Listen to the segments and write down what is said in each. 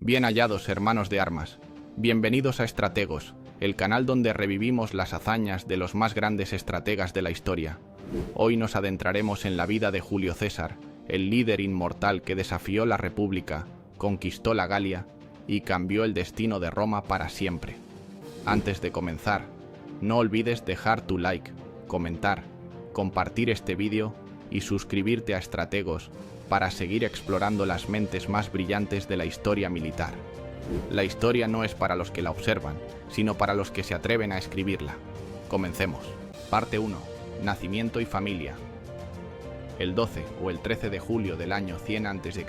Bien hallados, hermanos de armas. Bienvenidos a Estrategos, el canal donde revivimos las hazañas de los más grandes estrategas de la historia. Hoy nos adentraremos en la vida de Julio César, el líder inmortal que desafió la República, conquistó la Galia y cambió el destino de Roma para siempre. Antes de comenzar, no olvides dejar tu like, comentar, compartir este vídeo y suscribirte a Estrategos para seguir explorando las mentes más brillantes de la historia militar. La historia no es para los que la observan, sino para los que se atreven a escribirla. Comencemos. Parte 1. Nacimiento y familia. El 12 o el 13 de julio del año 100 a.C.,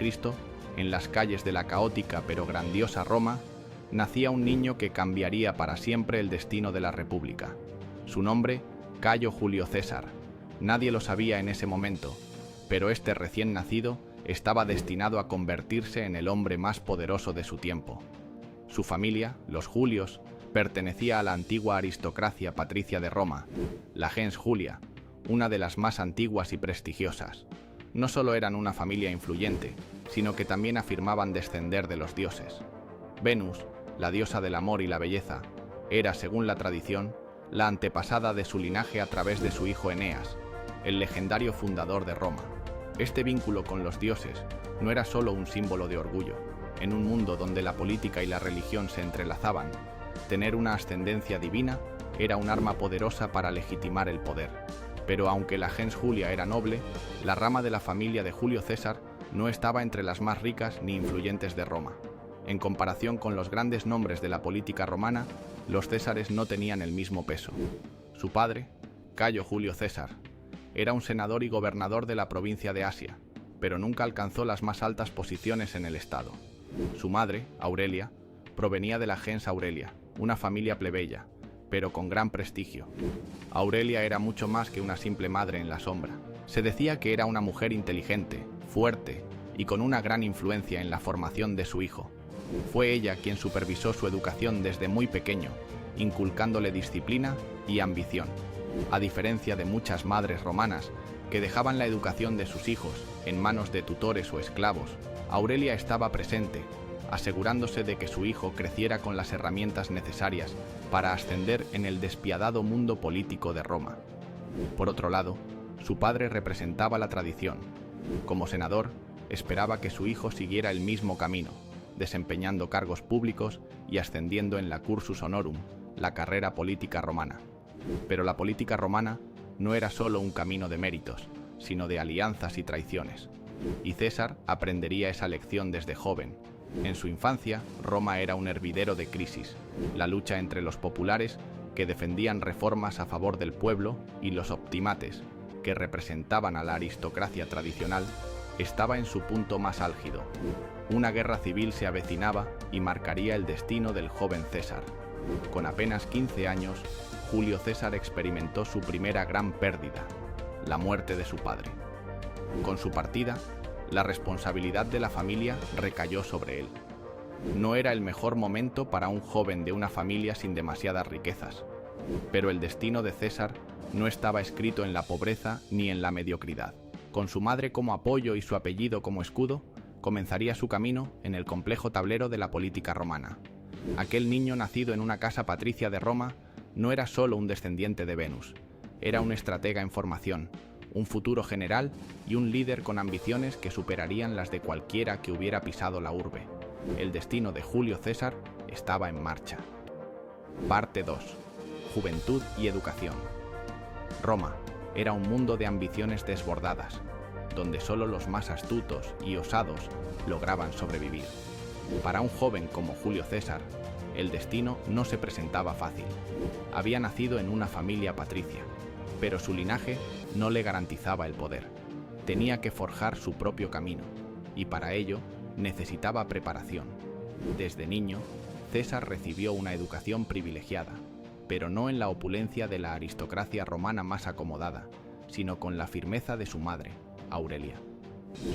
en las calles de la caótica pero grandiosa Roma, nacía un niño que cambiaría para siempre el destino de la República. Su nombre, Cayo Julio César. Nadie lo sabía en ese momento, pero este recién nacido estaba destinado a convertirse en el hombre más poderoso de su tiempo. Su familia, los Julios, pertenecía a la antigua aristocracia patricia de Roma, la gens Julia, una de las más antiguas y prestigiosas. No solo eran una familia influyente, sino que también afirmaban descender de los dioses. Venus, la diosa del amor y la belleza, era, según la tradición, la antepasada de su linaje a través de su hijo Eneas, el legendario fundador de Roma. Este vínculo con los dioses no era solo un símbolo de orgullo. En un mundo donde la política y la religión se entrelazaban, tener una ascendencia divina era un arma poderosa para legitimar el poder. Pero aunque la gens Julia era noble, la rama de la familia de Julio César no estaba entre las más ricas ni influyentes de Roma. En comparación con los grandes nombres de la política romana, los césares no tenían el mismo peso. Su padre, Cayo Julio César, era un senador y gobernador de la provincia de Asia, pero nunca alcanzó las más altas posiciones en el estado. Su madre, Aurelia, provenía de la gens Aurelia, una familia plebeya, pero con gran prestigio. Aurelia era mucho más que una simple madre en la sombra. Se decía que era una mujer inteligente, fuerte y con una gran influencia en la formación de su hijo. Fue ella quien supervisó su educación desde muy pequeño, inculcándole disciplina y ambición. A diferencia de muchas madres romanas que dejaban la educación de sus hijos en manos de tutores o esclavos, Aurelia estaba presente, asegurándose de que su hijo creciera con las herramientas necesarias para ascender en el despiadado mundo político de Roma. Por otro lado, su padre representaba la tradición. Como senador, esperaba que su hijo siguiera el mismo camino, desempeñando cargos públicos y ascendiendo en la cursus honorum, la carrera política romana. Pero la política romana no era solo un camino de méritos, sino de alianzas y traiciones. Y César aprendería esa lección desde joven. En su infancia, Roma era un hervidero de crisis. La lucha entre los populares, que defendían reformas a favor del pueblo, y los optimates, que representaban a la aristocracia tradicional, estaba en su punto más álgido. Una guerra civil se avecinaba y marcaría el destino del joven César. Con apenas 15 años, Julio César experimentó su primera gran pérdida, la muerte de su padre. Con su partida, la responsabilidad de la familia recayó sobre él. No era el mejor momento para un joven de una familia sin demasiadas riquezas, pero el destino de César no estaba escrito en la pobreza ni en la mediocridad. Con su madre como apoyo y su apellido como escudo, comenzaría su camino en el complejo tablero de la política romana. Aquel niño nacido en una casa patricia de Roma no era solo un descendiente de Venus, era un estratega en formación, un futuro general y un líder con ambiciones que superarían las de cualquiera que hubiera pisado la urbe. El destino de Julio César estaba en marcha. Parte 2. Juventud y educación. Roma era un mundo de ambiciones desbordadas, donde solo los más astutos y osados lograban sobrevivir. Para un joven como Julio César, el destino no se presentaba fácil. Había nacido en una familia patricia, pero su linaje no le garantizaba el poder. Tenía que forjar su propio camino, y para ello necesitaba preparación. Desde niño, César recibió una educación privilegiada, pero no en la opulencia de la aristocracia romana más acomodada, sino con la firmeza de su madre, Aurelia.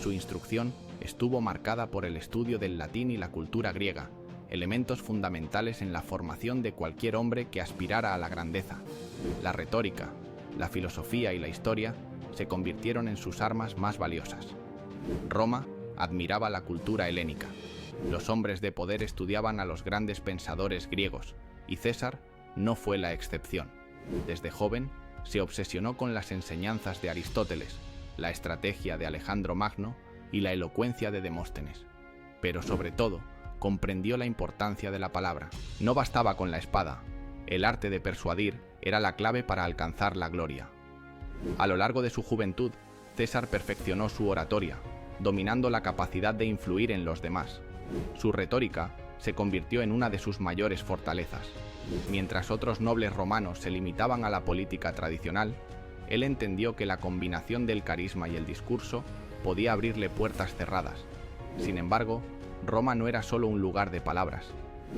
Su instrucción estuvo marcada por el estudio del latín y la cultura griega, elementos fundamentales en la formación de cualquier hombre que aspirara a la grandeza. La retórica, la filosofía y la historia se convirtieron en sus armas más valiosas. Roma admiraba la cultura helénica, Los hombres de poder estudiaban a los grandes pensadores griegos, y César no fue la excepción. Desde joven, se obsesionó con las enseñanzas de Aristóteles, la estrategia de Alejandro Magno y la elocuencia de Demóstenes. Pero sobre todo, comprendió la importancia de la palabra. No bastaba con la espada. El arte de persuadir era la clave para alcanzar la gloria. A lo largo de su juventud, César perfeccionó su oratoria, dominando la capacidad de influir en los demás. Su retórica se convirtió en una de sus mayores fortalezas. Mientras otros nobles romanos se limitaban a la política tradicional, él entendió que la combinación del carisma y el discurso podía abrirle puertas cerradas. Sin embargo, Roma no era solo un lugar de palabras,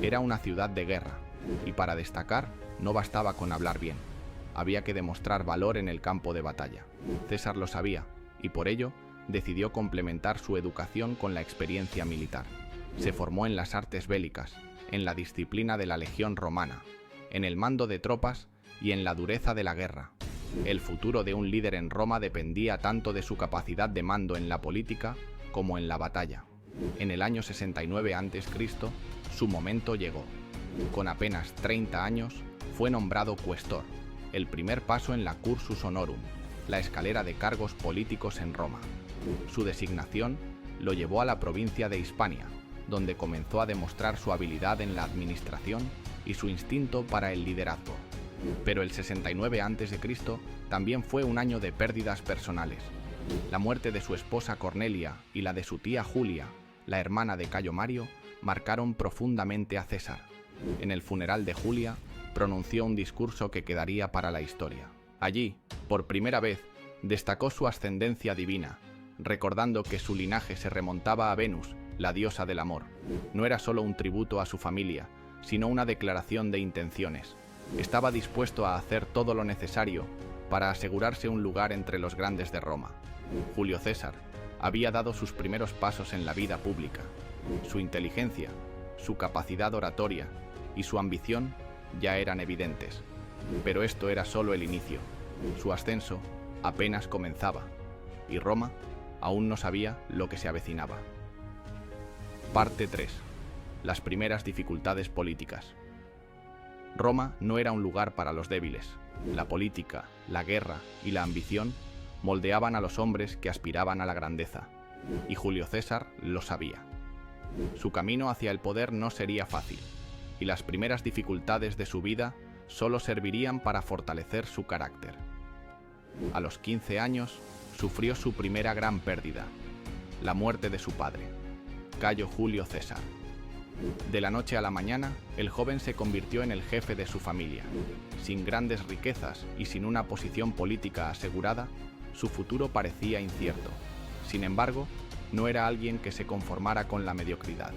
era una ciudad de guerra, y para destacar no bastaba con hablar bien, había que demostrar valor en el campo de batalla. César lo sabía, y por ello decidió complementar su educación con la experiencia militar. Se formó en las artes bélicas, en la disciplina de la legión romana, en el mando de tropas y en la dureza de la guerra. El futuro de un líder en Roma dependía tanto de su capacidad de mando en la política como en la batalla. En el año 69 a.C., su momento llegó. Con apenas 30 años, fue nombrado cuestor, el primer paso en la cursus honorum, la escalera de cargos políticos en Roma. Su designación lo llevó a la provincia de Hispania, donde comenzó a demostrar su habilidad en la administración y su instinto para el liderazgo. Pero el 69 a.C. también fue un año de pérdidas personales. La muerte de su esposa Cornelia y la de su tía Julia, la hermana de Cayo Mario, marcaron profundamente a César. En el funeral de Julia, pronunció un discurso que quedaría para la historia. Allí, por primera vez, destacó su ascendencia divina, recordando que su linaje se remontaba a Venus, la diosa del amor. No era solo un tributo a su familia, sino una declaración de intenciones. Estaba dispuesto a hacer todo lo necesario para asegurarse un lugar entre los grandes de Roma. Julio César había dado sus primeros pasos en la vida pública. Su inteligencia, su capacidad oratoria y su ambición ya eran evidentes. Pero esto era solo el inicio. Su ascenso apenas comenzaba, y Roma aún no sabía lo que se avecinaba. Parte 3. Las primeras dificultades políticas. Roma no era un lugar para los débiles. La política, la guerra y la ambición moldeaban a los hombres que aspiraban a la grandeza, y Julio César lo sabía. Su camino hacia el poder no sería fácil, y las primeras dificultades de su vida solo servirían para fortalecer su carácter. A los 15 años, sufrió su primera gran pérdida, la muerte de su padre, Cayo Julio César. De la noche a la mañana, el joven se convirtió en el jefe de su familia. Sin grandes riquezas y sin una posición política asegurada, su futuro parecía incierto. Sin embargo, no era alguien que se conformara con la mediocridad.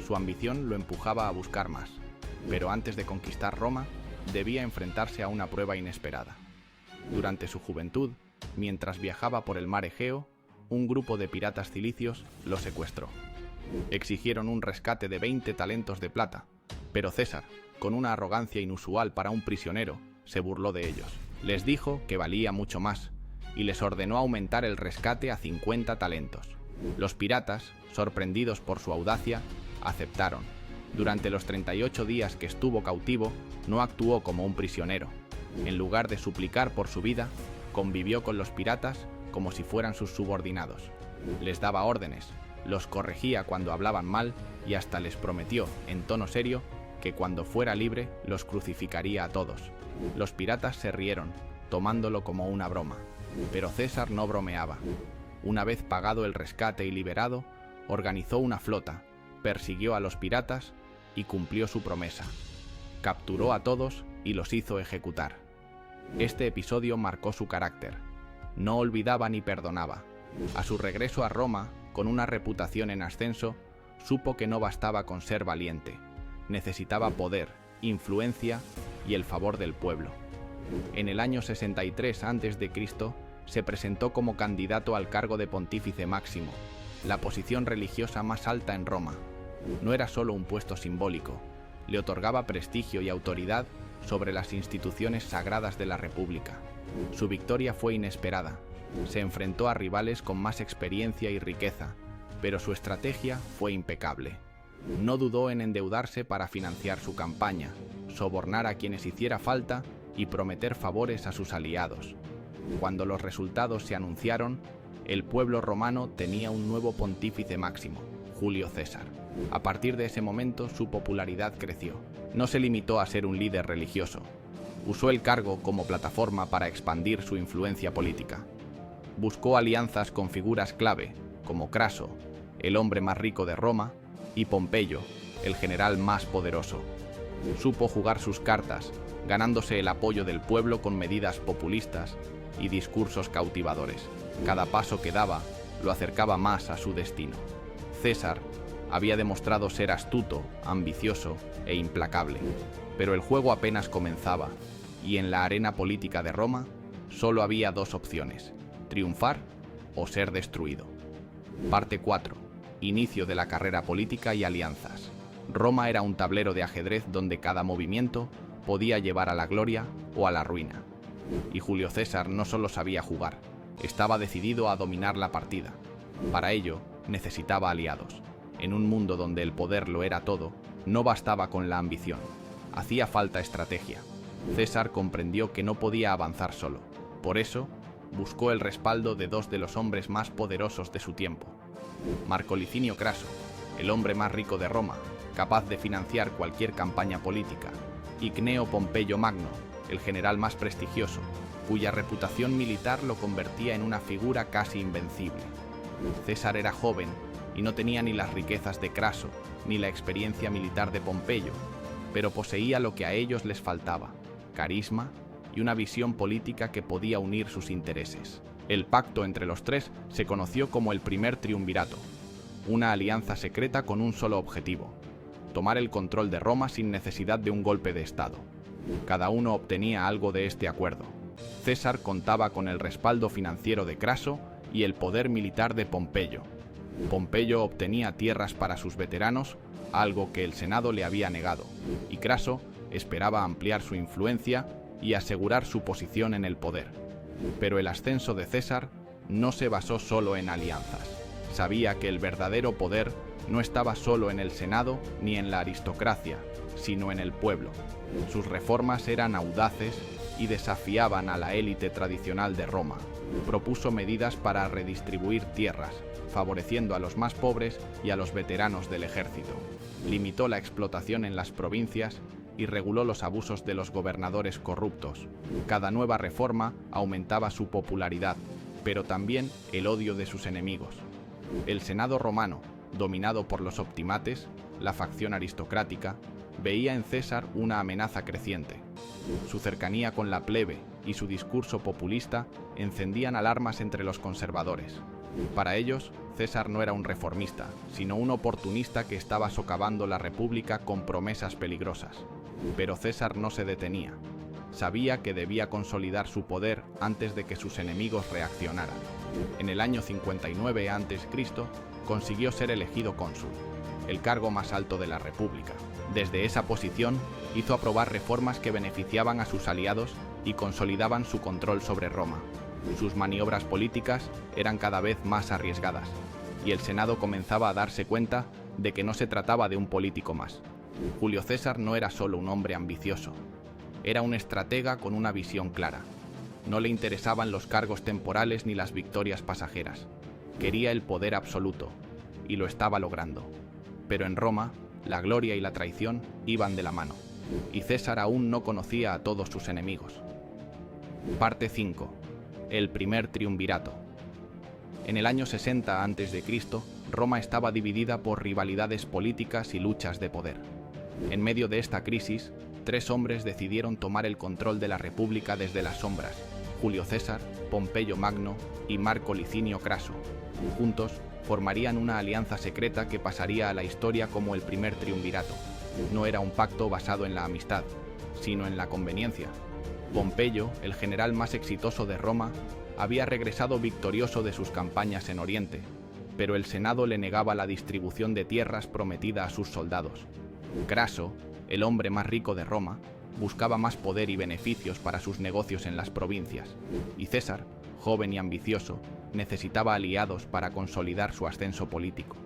Su ambición lo empujaba a buscar más, pero antes de conquistar Roma, debía enfrentarse a una prueba inesperada. Durante su juventud, mientras viajaba por el mar Egeo, un grupo de piratas cilicios lo secuestró. Exigieron un rescate de 20 talentos de plata, pero César, con una arrogancia inusual para un prisionero, se burló de ellos. Les dijo que valía mucho más y les ordenó aumentar el rescate a 50 talentos. Los piratas, sorprendidos por su audacia, aceptaron. Durante los 38 días que estuvo cautivo, no actuó como un prisionero. En lugar de suplicar por su vida, convivió con los piratas como si fueran sus subordinados. Les daba órdenes, los corregía cuando hablaban mal y hasta les prometió, en tono serio, que cuando fuera libre los crucificaría a todos. Los piratas se rieron, tomándolo como una broma. Pero César no bromeaba. Una vez pagado el rescate y liberado, organizó una flota, persiguió a los piratas y cumplió su promesa. Capturó a todos y los hizo ejecutar. Este episodio marcó su carácter. No olvidaba ni perdonaba. A su regreso a Roma, con una reputación en ascenso, supo que no bastaba con ser valiente. Necesitaba poder, influencia y el favor del pueblo. En el año 63 a.C., se presentó como candidato al cargo de pontífice máximo, la posición religiosa más alta en Roma. No era solo un puesto simbólico, le otorgaba prestigio y autoridad sobre las instituciones sagradas de la República. Su victoria fue inesperada. Se enfrentó a rivales con más experiencia y riqueza, pero su estrategia fue impecable. No dudó en endeudarse para financiar su campaña, sobornar a quienes hiciera falta y prometer favores a sus aliados. Cuando los resultados se anunciaron, el pueblo romano tenía un nuevo pontífice máximo, Julio César. A partir de ese momento su popularidad creció. No se limitó a ser un líder religioso. Usó el cargo como plataforma para expandir su influencia política. Buscó alianzas con figuras clave, como Craso, el hombre más rico de Roma, y Pompeyo, el general más poderoso. Supo jugar sus cartas, ganándose el apoyo del pueblo con medidas populistas y discursos cautivadores. Cada paso que daba lo acercaba más a su destino. César había demostrado ser astuto, ambicioso e implacable, pero el juego apenas comenzaba, y en la arena política de Roma solo había dos opciones: triunfar o ser destruido. Parte 4. Inicio de la carrera política y alianzas. Roma era un tablero de ajedrez donde cada movimiento podía llevar a la gloria o a la ruina. Y Julio César no solo sabía jugar, estaba decidido a dominar la partida. Para ello, necesitaba aliados. En un mundo donde el poder lo era todo, no bastaba con la ambición. Hacía falta estrategia. César comprendió que no podía avanzar solo. Por eso, buscó el respaldo de dos de los hombres más poderosos de su tiempo. Marco Licinio Craso, el hombre más rico de Roma, capaz de financiar cualquier campaña política, y Cneo Pompeyo Magno, el general más prestigioso, cuya reputación militar lo convertía en una figura casi invencible. César era joven y no tenía ni las riquezas de Craso ni la experiencia militar de Pompeyo, pero poseía lo que a ellos les faltaba: carisma y una visión política que podía unir sus intereses. El pacto entre los tres se conoció como el primer triunvirato, una alianza secreta con un solo objetivo: tomar el control de Roma sin necesidad de un golpe de Estado. Cada uno obtenía algo de este acuerdo. César contaba con el respaldo financiero de Craso y el poder militar de Pompeyo. Pompeyo obtenía tierras para sus veteranos, algo que el Senado le había negado, y Craso esperaba ampliar su influencia y asegurar su posición en el poder. Pero el ascenso de César no se basó solo en alianzas. Sabía que el verdadero poder no estaba solo en el Senado ni en la aristocracia, sino en el pueblo. Sus reformas eran audaces y desafiaban a la élite tradicional de Roma. Propuso medidas para redistribuir tierras, favoreciendo a los más pobres y a los veteranos del ejército. Limitó la explotación en las provincias y reguló los abusos de los gobernadores corruptos. Cada nueva reforma aumentaba su popularidad, pero también el odio de sus enemigos. El Senado romano, dominado por los optimates, la facción aristocrática, veía en César una amenaza creciente. Su cercanía con la plebe y su discurso populista encendían alarmas entre los conservadores. Para ellos, César no era un reformista, sino un oportunista que estaba socavando la república con promesas peligrosas. Pero César no se detenía. Sabía que debía consolidar su poder antes de que sus enemigos reaccionaran. En el año 59 a.C., consiguió ser elegido cónsul, el cargo más alto de la república. Desde esa posición, hizo aprobar reformas que beneficiaban a sus aliados y consolidaban su control sobre Roma. Sus maniobras políticas eran cada vez más arriesgadas, y el Senado comenzaba a darse cuenta de que no se trataba de un político más. Julio César no era solo un hombre ambicioso, era un estratega con una visión clara. No le interesaban los cargos temporales ni las victorias pasajeras. Quería el poder absoluto, y lo estaba logrando. Pero en Roma, la gloria y la traición iban de la mano, y César aún no conocía a todos sus enemigos. Parte 5. El primer triunvirato. En el año 60 a.C., Roma estaba dividida por rivalidades políticas y luchas de poder. En medio de esta crisis, tres hombres decidieron tomar el control de la república desde las sombras: Julio César, Pompeyo Magno y Marco Licinio Craso. Juntos, formarían una alianza secreta que pasaría a la historia como el primer triunvirato. No era un pacto basado en la amistad, sino en la conveniencia. Pompeyo, el general más exitoso de Roma, había regresado victorioso de sus campañas en Oriente, pero el Senado le negaba la distribución de tierras prometida a sus soldados. Craso, el hombre más rico de Roma, buscaba más poder y beneficios para sus negocios en las provincias, y César, joven y ambicioso, necesitaba aliados para consolidar su ascenso político.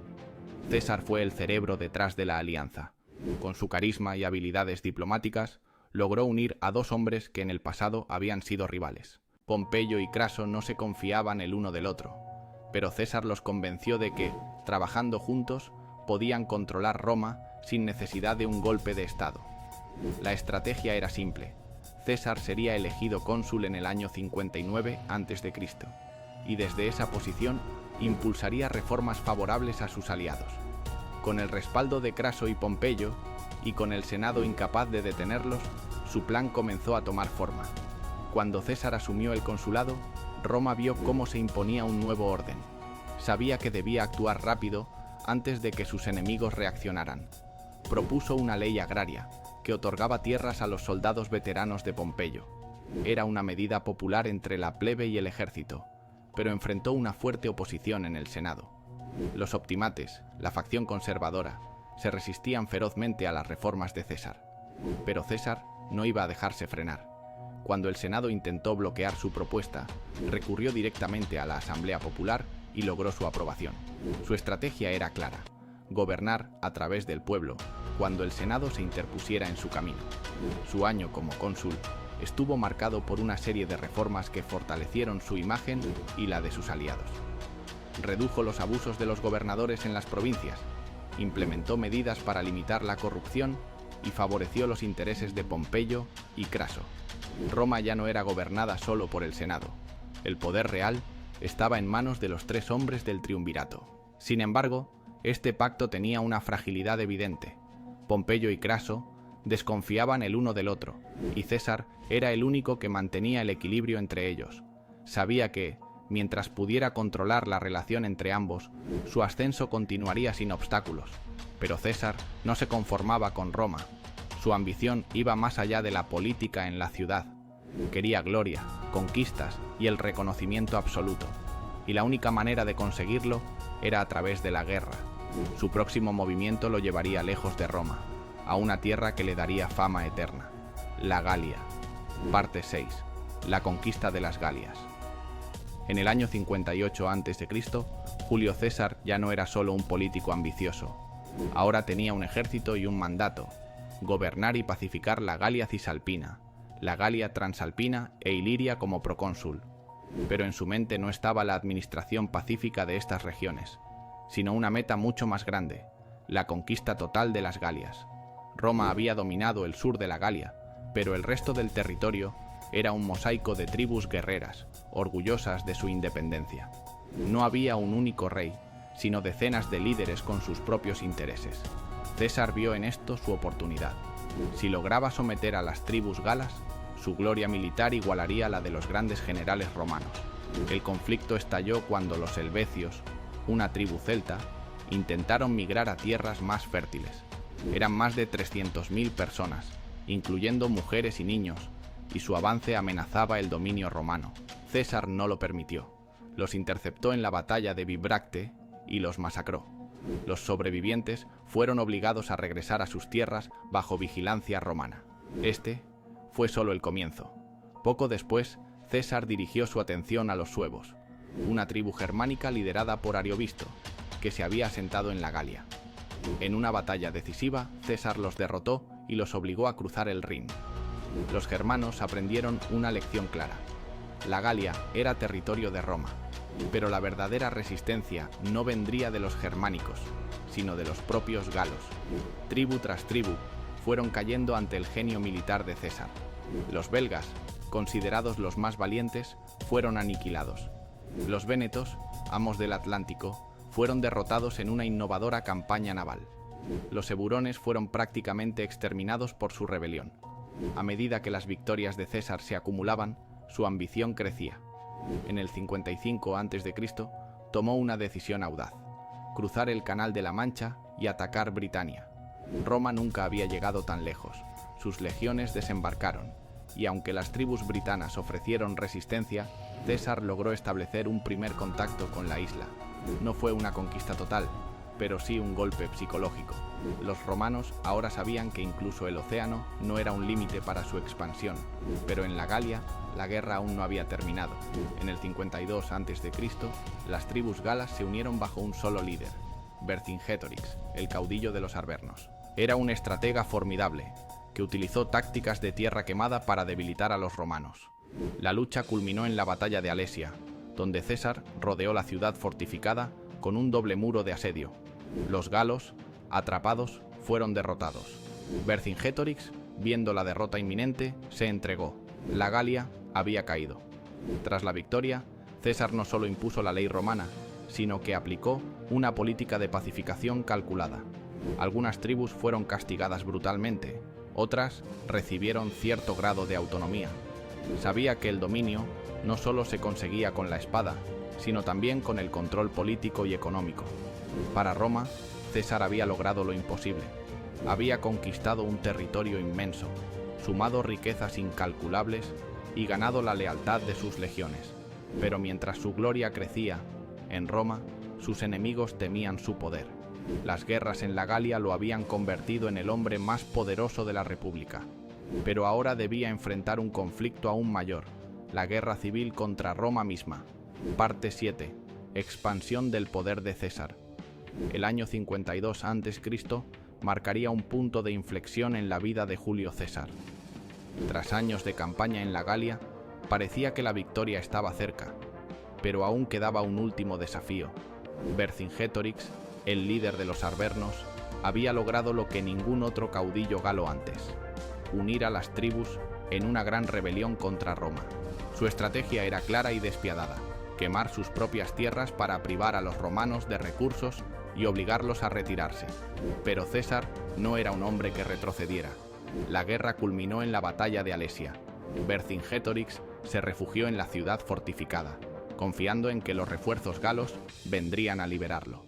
César fue el cerebro detrás de la alianza. Con su carisma y habilidades diplomáticas, logró unir a dos hombres que en el pasado habían sido rivales. Pompeyo y Craso no se confiaban el uno del otro, pero César los convenció de que, trabajando juntos, podían controlar Roma sin necesidad de un golpe de estado. La estrategia era simple. César sería elegido cónsul en el año 59 a.C., y desde esa posición impulsaría reformas favorables a sus aliados. Con el respaldo de Craso y Pompeyo, y con el Senado incapaz de detenerlos, su plan comenzó a tomar forma. Cuando César asumió el consulado, Roma vio cómo se imponía un nuevo orden. Sabía que debía actuar rápido antes de que sus enemigos reaccionaran. Propuso una ley agraria, que otorgaba tierras a los soldados veteranos de Pompeyo. Era una medida popular entre la plebe y el ejército, pero enfrentó una fuerte oposición en el Senado. Los optimates, la facción conservadora, se resistían ferozmente a las reformas de César. Pero César no iba a dejarse frenar. Cuando el Senado intentó bloquear su propuesta, recurrió directamente a la Asamblea Popular y logró su aprobación. Su estrategia era clara: gobernar a través del pueblo, cuando el Senado se interpusiera en su camino. Su año como cónsul estuvo marcado por una serie de reformas que fortalecieron su imagen y la de sus aliados. Redujo los abusos de los gobernadores en las provincias, implementó medidas para limitar la corrupción y favoreció los intereses de Pompeyo y Craso. Roma ya no era gobernada solo por el Senado. El poder real estaba en manos de los tres hombres del triunvirato. Sin embargo, este pacto tenía una fragilidad evidente. Pompeyo y Craso desconfiaban el uno del otro, y César era el único que mantenía el equilibrio entre ellos. Sabía que, mientras pudiera controlar la relación entre ambos, su ascenso continuaría sin obstáculos. Pero César no se conformaba con Roma. Su ambición iba más allá de la política en la ciudad. Quería gloria, conquistas y el reconocimiento absoluto. Y la única manera de conseguirlo era a través de la guerra. Su próximo movimiento lo llevaría lejos de Roma, a una tierra que le daría fama eterna: la Galia. Parte 6. La conquista de las Galias. En el año 58 a.C., Julio César ya no era solo un político ambicioso. Ahora tenía un ejército y un mandato: gobernar y pacificar la Galia Cisalpina, la Galia Transalpina e Iliria como procónsul. Pero en su mente no estaba la administración pacífica de estas regiones, sino una meta mucho más grande: la conquista total de las Galias. Roma había dominado el sur de la Galia, pero el resto del territorio era un mosaico de tribus guerreras, orgullosas de su independencia. No había un único rey, sino decenas de líderes con sus propios intereses. César vio en esto su oportunidad. Si lograba someter a las tribus galas, su gloria militar igualaría la de los grandes generales romanos. El conflicto estalló cuando los helvecios, una tribu celta, intentaron migrar a tierras más fértiles. Eran más de 300.000 personas, incluyendo mujeres y niños, y su avance amenazaba el dominio romano. César no lo permitió. Los interceptó en la batalla de Bibracte y los masacró. Los sobrevivientes fueron obligados a regresar a sus tierras bajo vigilancia romana. Este fue solo el comienzo. Poco después, César dirigió su atención a los suevos, una tribu germánica liderada por Ariovisto, que se había asentado en la Galia. En una batalla decisiva, César los derrotó y los obligó a cruzar el Rin. Los germanos aprendieron una lección clara: la Galia era territorio de Roma, pero la verdadera resistencia no vendría de los germánicos, sino de los propios galos. Tribu tras tribu fueron cayendo ante el genio militar de César. Los belgas, considerados los más valientes, fueron aniquilados. Los vénetos, amos del Atlántico, fueron derrotados en una innovadora campaña naval. Los eburones fueron prácticamente exterminados por su rebelión. A medida que las victorias de César se acumulaban, su ambición crecía. En el 55 a.C., tomó una decisión audaz: cruzar el Canal de la Mancha y atacar Britania. Roma nunca había llegado tan lejos. Sus legiones desembarcaron, y aunque las tribus britanas ofrecieron resistencia, César logró establecer un primer contacto con la isla. No fue una conquista total, pero sí un golpe psicológico. Los romanos ahora sabían que incluso el océano no era un límite para su expansión, pero en la Galia la guerra aún no había terminado. En el 52 a.C., las tribus galas se unieron bajo un solo líder, Vercingetorix, el caudillo de los arvernos. Era un estratega formidable, que utilizó tácticas de tierra quemada para debilitar a los romanos. La lucha culminó en la batalla de Alesia, donde César rodeó la ciudad fortificada con un doble muro de asedio. Los galos, atrapados, fueron derrotados. Vercingetorix, viendo la derrota inminente, se entregó. La Galia había caído. Tras la victoria, César no solo impuso la ley romana, sino que aplicó una política de pacificación calculada. Algunas tribus fueron castigadas brutalmente, otras recibieron cierto grado de autonomía. Sabía que el dominio no solo se conseguía con la espada, sino también con el control político y económico. Para Roma, César había logrado lo imposible. Había conquistado un territorio inmenso, sumado riquezas incalculables y ganado la lealtad de sus legiones. Pero mientras su gloria crecía, en Roma, sus enemigos temían su poder. Las guerras en la Galia lo habían convertido en el hombre más poderoso de la República. Pero ahora debía enfrentar un conflicto aún mayor, la guerra civil contra Roma misma. Parte 7. Expansión del poder de César. El año 52 a.C. marcaría un punto de inflexión en la vida de Julio César. Tras años de campaña en la Galia, parecía que la victoria estaba cerca, pero aún quedaba un último desafío. Vercingetorix, el líder de los arvernos, había logrado lo que ningún otro caudillo galo antes: unir a las tribus en una gran rebelión contra Roma. Su estrategia era clara y despiadada: quemar sus propias tierras para privar a los romanos de recursos y obligarlos a retirarse. Pero César no era un hombre que retrocediera. La guerra culminó en la batalla de Alesia. Vercingetorix se refugió en la ciudad fortificada, confiando en que los refuerzos galos vendrían a liberarlo.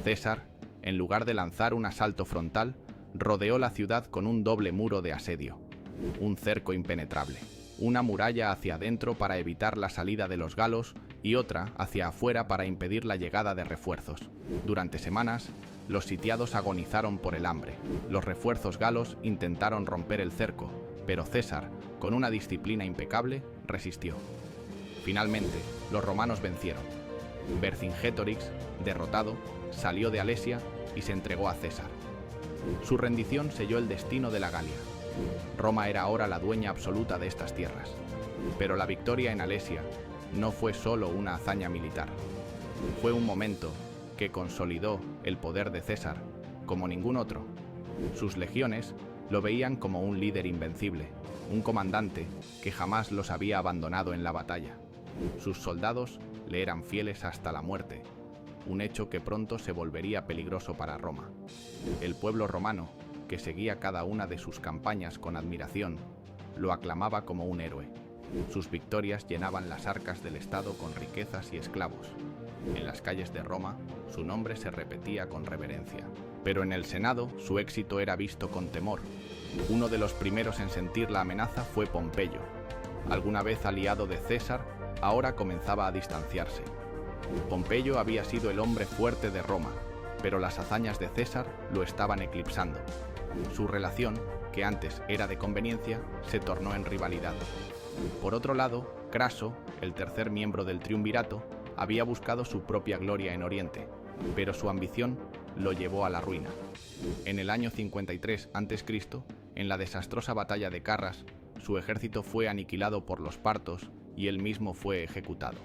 César, en lugar de lanzar un asalto frontal, rodeó la ciudad con un doble muro de asedio, un cerco impenetrable, una muralla hacia adentro para evitar la salida de los galos y otra hacia afuera para impedir la llegada de refuerzos. Durante semanas, los sitiados agonizaron por el hambre. Los refuerzos galos intentaron romper el cerco, pero César, con una disciplina impecable, resistió. Finalmente, los romanos vencieron. Vercingetorix, derrotado, salió de Alesia y se entregó a César. Su rendición selló el destino de la Galia. Roma era ahora la dueña absoluta de estas tierras. Pero la victoria en Alesia no fue solo una hazaña militar. Fue un momento que consolidó el poder de César como ningún otro. Sus legiones lo veían como un líder invencible, un comandante que jamás los había abandonado en la batalla. Sus soldados le eran fieles hasta la muerte, un hecho que pronto se volvería peligroso para Roma. El pueblo romano, que seguía cada una de sus campañas con admiración, lo aclamaba como un héroe. Sus victorias llenaban las arcas del Estado con riquezas y esclavos. En las calles de Roma, su nombre se repetía con reverencia. Pero en el Senado, su éxito era visto con temor. Uno de los primeros en sentir la amenaza fue Pompeyo. Alguna vez aliado de César, ahora comenzaba a distanciarse. Pompeyo había sido el hombre fuerte de Roma, pero las hazañas de César lo estaban eclipsando. Su relación, que antes era de conveniencia, se tornó en rivalidad. Por otro lado, Craso, el tercer miembro del triunvirato, había buscado su propia gloria en Oriente, pero su ambición lo llevó a la ruina. En el año 53 a.C., en la desastrosa batalla de Carras, su ejército fue aniquilado por los partos y él mismo fue ejecutado.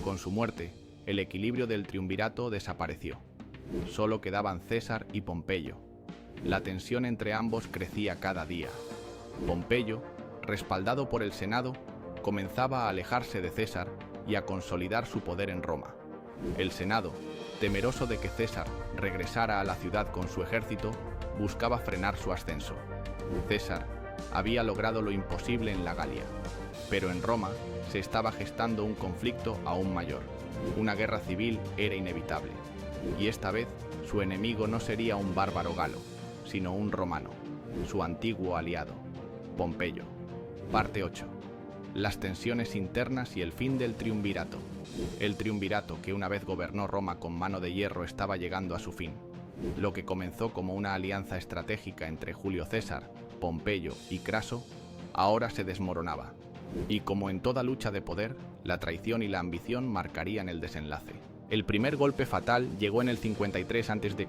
Con su muerte, el equilibrio del triunvirato desapareció. Solo quedaban César y Pompeyo. La tensión entre ambos crecía cada día. Pompeyo, respaldado por el Senado, comenzaba a alejarse de César y a consolidar su poder en Roma. El Senado, temeroso de que César regresara a la ciudad con su ejército, buscaba frenar su ascenso. César había logrado lo imposible en la Galia, pero en Roma se estaba gestando un conflicto aún mayor. Una guerra civil era inevitable, y esta vez su enemigo no sería un bárbaro galo, sino un romano, su antiguo aliado, Pompeyo. Parte 8. Las tensiones internas y el fin del triunvirato. El triunvirato, que una vez gobernó Roma con mano de hierro, estaba llegando a su fin. Lo que comenzó como una alianza estratégica entre Julio César, Pompeyo y Craso, ahora se desmoronaba. Y como en toda lucha de poder, la traición y la ambición marcarían el desenlace. El primer golpe fatal llegó en el 53 a.C.,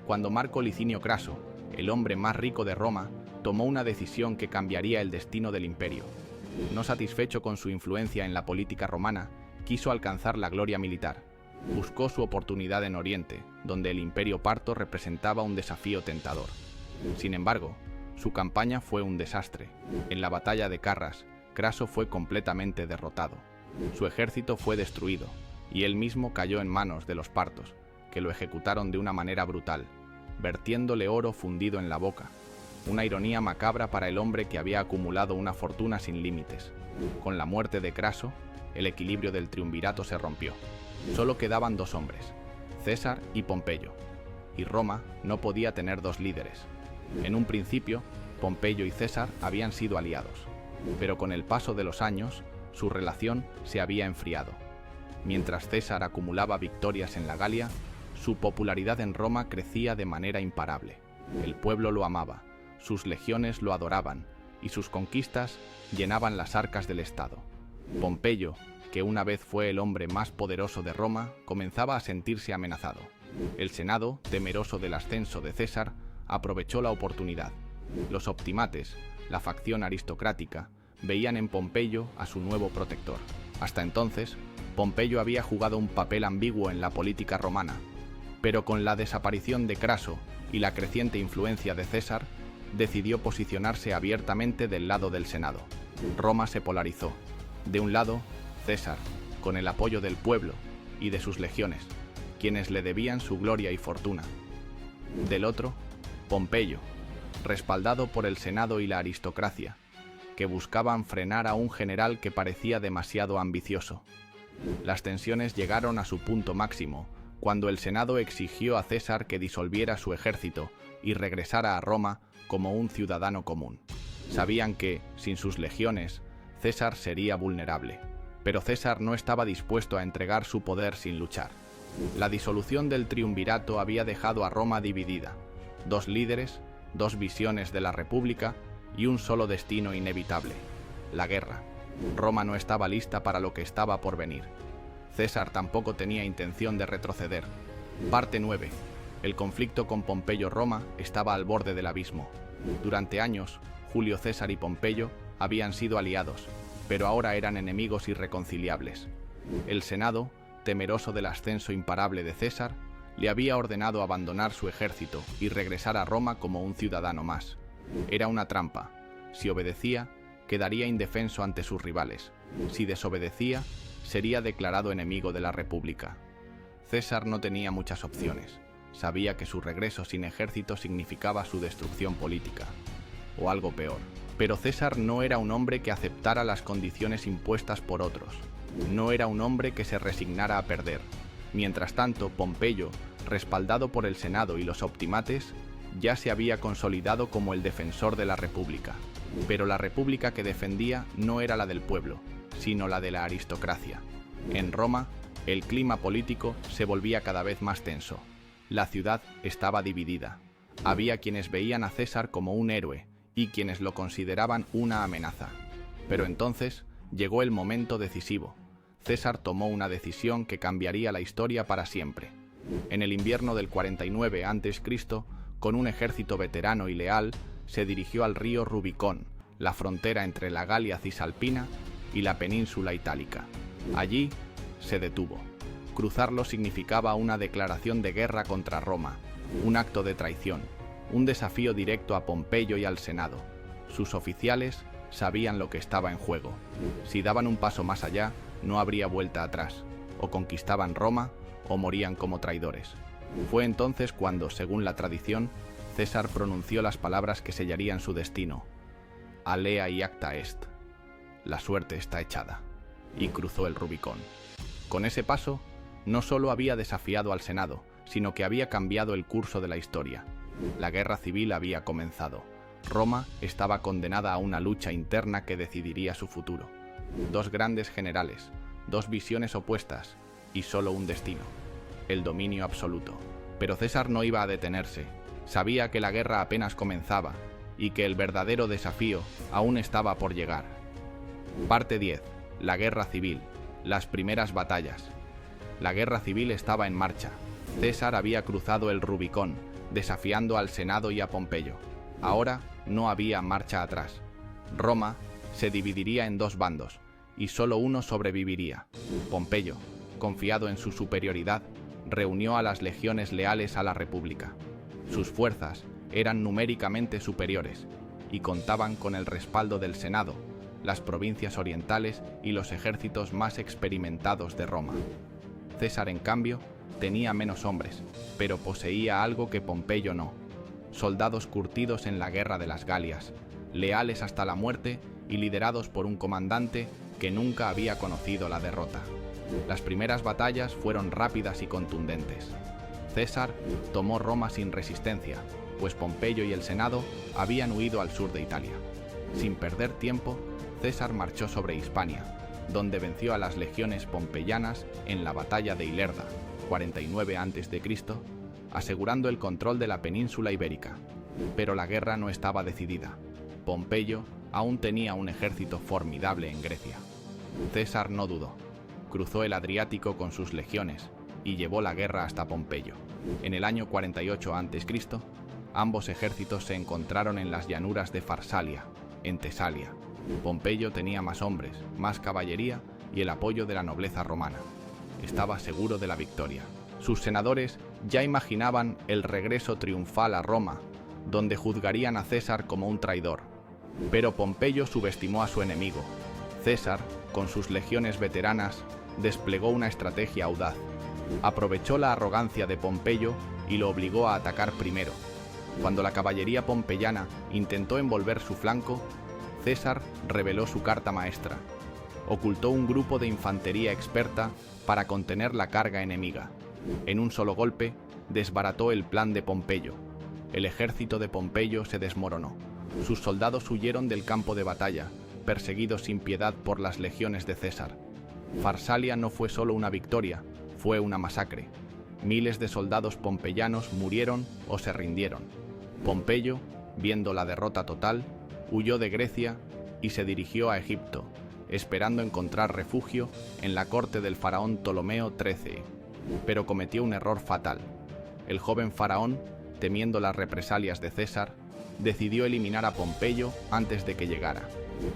cuando Marco Licinio Craso, el hombre más rico de Roma, tomó una decisión que cambiaría el destino del imperio. No satisfecho con su influencia en la política romana, quiso alcanzar la gloria militar. Buscó su oportunidad en Oriente, donde el imperio parto representaba un desafío tentador. Sin embargo, su campaña fue un desastre. En la batalla de Carras, Craso fue completamente derrotado. Su ejército fue destruido, y él mismo cayó en manos de los partos, que lo ejecutaron de una manera brutal, vertiéndole oro fundido en la boca. Una ironía macabra para el hombre que había acumulado una fortuna sin límites. Con la muerte de Craso, el equilibrio del triunvirato se rompió. Solo quedaban dos hombres, César y Pompeyo, y Roma no podía tener dos líderes. En un principio, Pompeyo y César habían sido aliados, pero con el paso de los años, su relación se había enfriado. Mientras César acumulaba victorias en la Galia, su popularidad en Roma crecía de manera imparable. El pueblo lo amaba, sus legiones lo adoraban, y sus conquistas llenaban las arcas del Estado. Pompeyo, que una vez fue el hombre más poderoso de Roma, comenzaba a sentirse amenazado. El Senado, temeroso del ascenso de César, aprovechó la oportunidad. Los optimates, la facción aristocrática, veían en Pompeyo a su nuevo protector. Hasta entonces, Pompeyo había jugado un papel ambiguo en la política romana, pero con la desaparición de Craso y la creciente influencia de César, decidió posicionarse abiertamente del lado del Senado. Roma se polarizó. De un lado, César, con el apoyo del pueblo y de sus legiones, quienes le debían su gloria y fortuna. Del otro, Pompeyo, respaldado por el Senado y la aristocracia, que buscaban frenar a un general que parecía demasiado ambicioso. Las tensiones llegaron a su punto máximo cuando el Senado exigió a César que disolviera su ejército y regresara a Roma como un ciudadano común. Sabían que, sin sus legiones, César sería vulnerable, pero César no estaba dispuesto a entregar su poder sin luchar. La disolución del triunvirato había dejado a Roma dividida: dos líderes, dos visiones de la República y un solo destino inevitable: la guerra. Roma no estaba lista para lo que estaba por venir. César tampoco tenía intención de retroceder. Parte 9. El conflicto con Pompeyo-Roma estaba al borde del abismo. Durante años, Julio César y Pompeyo habían sido aliados, pero ahora eran enemigos irreconciliables. El Senado, temeroso del ascenso imparable de César, le había ordenado abandonar su ejército y regresar a Roma como un ciudadano más. Era una trampa. Si obedecía, quedaría indefenso ante sus rivales. Si desobedecía, sería declarado enemigo de la República. César no tenía muchas opciones. Sabía que su regreso sin ejército significaba su destrucción política, o algo peor. Pero César no era un hombre que aceptara las condiciones impuestas por otros. No era un hombre que se resignara a perder. Mientras tanto, Pompeyo, respaldado por el Senado y los optimates, ya se había consolidado como el defensor de la República. Pero la República que defendía no era la del pueblo, sino la de la aristocracia. En Roma, el clima político se volvía cada vez más tenso. La ciudad estaba dividida. Había quienes veían a César como un héroe y quienes lo consideraban una amenaza. Pero entonces llegó el momento decisivo. César tomó una decisión que cambiaría la historia para siempre. En el invierno del 49 a.C., con un ejército veterano y leal, se dirigió al río Rubicón, la frontera entre la Galia cisalpina y la península itálica. Allí se detuvo. Cruzarlo significaba una declaración de guerra contra Roma, un acto de traición, un desafío directo a Pompeyo y al Senado. Sus oficiales sabían lo que estaba en juego. Si daban un paso más allá, no habría vuelta atrás. O conquistaban Roma o morían como traidores. Fue entonces cuando, según la tradición, César pronunció las palabras que sellarían su destino: Alea y acta est. La suerte está echada. Y cruzó el Rubicón. Con ese paso, no solo había desafiado al Senado, sino que había cambiado el curso de la historia. La guerra civil había comenzado. Roma estaba condenada a una lucha interna que decidiría su futuro. Dos grandes generales, dos visiones opuestas y solo un destino: el dominio absoluto. Pero César no iba a detenerse. Sabía que la guerra apenas comenzaba y que el verdadero desafío aún estaba por llegar. Parte 10. La guerra civil. Las primeras batallas. La guerra civil estaba en marcha. César había cruzado el Rubicón, desafiando al Senado y a Pompeyo. Ahora no había marcha atrás. Roma se dividiría en dos bandos, y solo uno sobreviviría. Pompeyo, confiado en su superioridad, reunió a las legiones leales a la República. Sus fuerzas eran numéricamente superiores y contaban con el respaldo del Senado, las provincias orientales y los ejércitos más experimentados de Roma. César, en cambio, tenía menos hombres, pero poseía algo que Pompeyo no: soldados curtidos en la guerra de las Galias, leales hasta la muerte y liderados por un comandante que nunca había conocido la derrota. Las primeras batallas fueron rápidas y contundentes. César tomó Roma sin resistencia, pues Pompeyo y el Senado habían huido al sur de Italia. Sin perder tiempo, César marchó sobre Hispania, donde venció a las legiones pompeyanas en la batalla de Ilerda, 49 a.C., asegurando el control de la península ibérica. Pero la guerra no estaba decidida. Pompeyo aún tenía un ejército formidable en Grecia. César no dudó. Cruzó el Adriático con sus legiones y llevó la guerra hasta Pompeyo. En el año 48 a.C., ambos ejércitos se encontraron en las llanuras de Farsalia, en Tesalia. Pompeyo tenía más hombres, más caballería y el apoyo de la nobleza romana. Estaba seguro de la victoria. Sus senadores ya imaginaban el regreso triunfal a Roma, donde juzgarían a César como un traidor. Pero Pompeyo subestimó a su enemigo. César, con sus legiones veteranas, desplegó una estrategia audaz. Aprovechó la arrogancia de Pompeyo y lo obligó a atacar primero. Cuando la caballería pompeyana intentó envolver su flanco, César reveló su carta maestra. Ocultó un grupo de infantería experta para contener la carga enemiga. En un solo golpe, desbarató el plan de Pompeyo. El ejército de Pompeyo se desmoronó. Sus soldados huyeron del campo de batalla, perseguidos sin piedad por las legiones de César. Farsalia no fue solo una victoria, fue una masacre. Miles de soldados pompeyanos murieron o se rindieron. Pompeyo, viendo la derrota total, huyó de Grecia y se dirigió a Egipto, esperando encontrar refugio en la corte del faraón Ptolomeo XIII. Pero cometió un error fatal. El joven faraón, temiendo las represalias de César, decidió eliminar a Pompeyo antes de que llegara.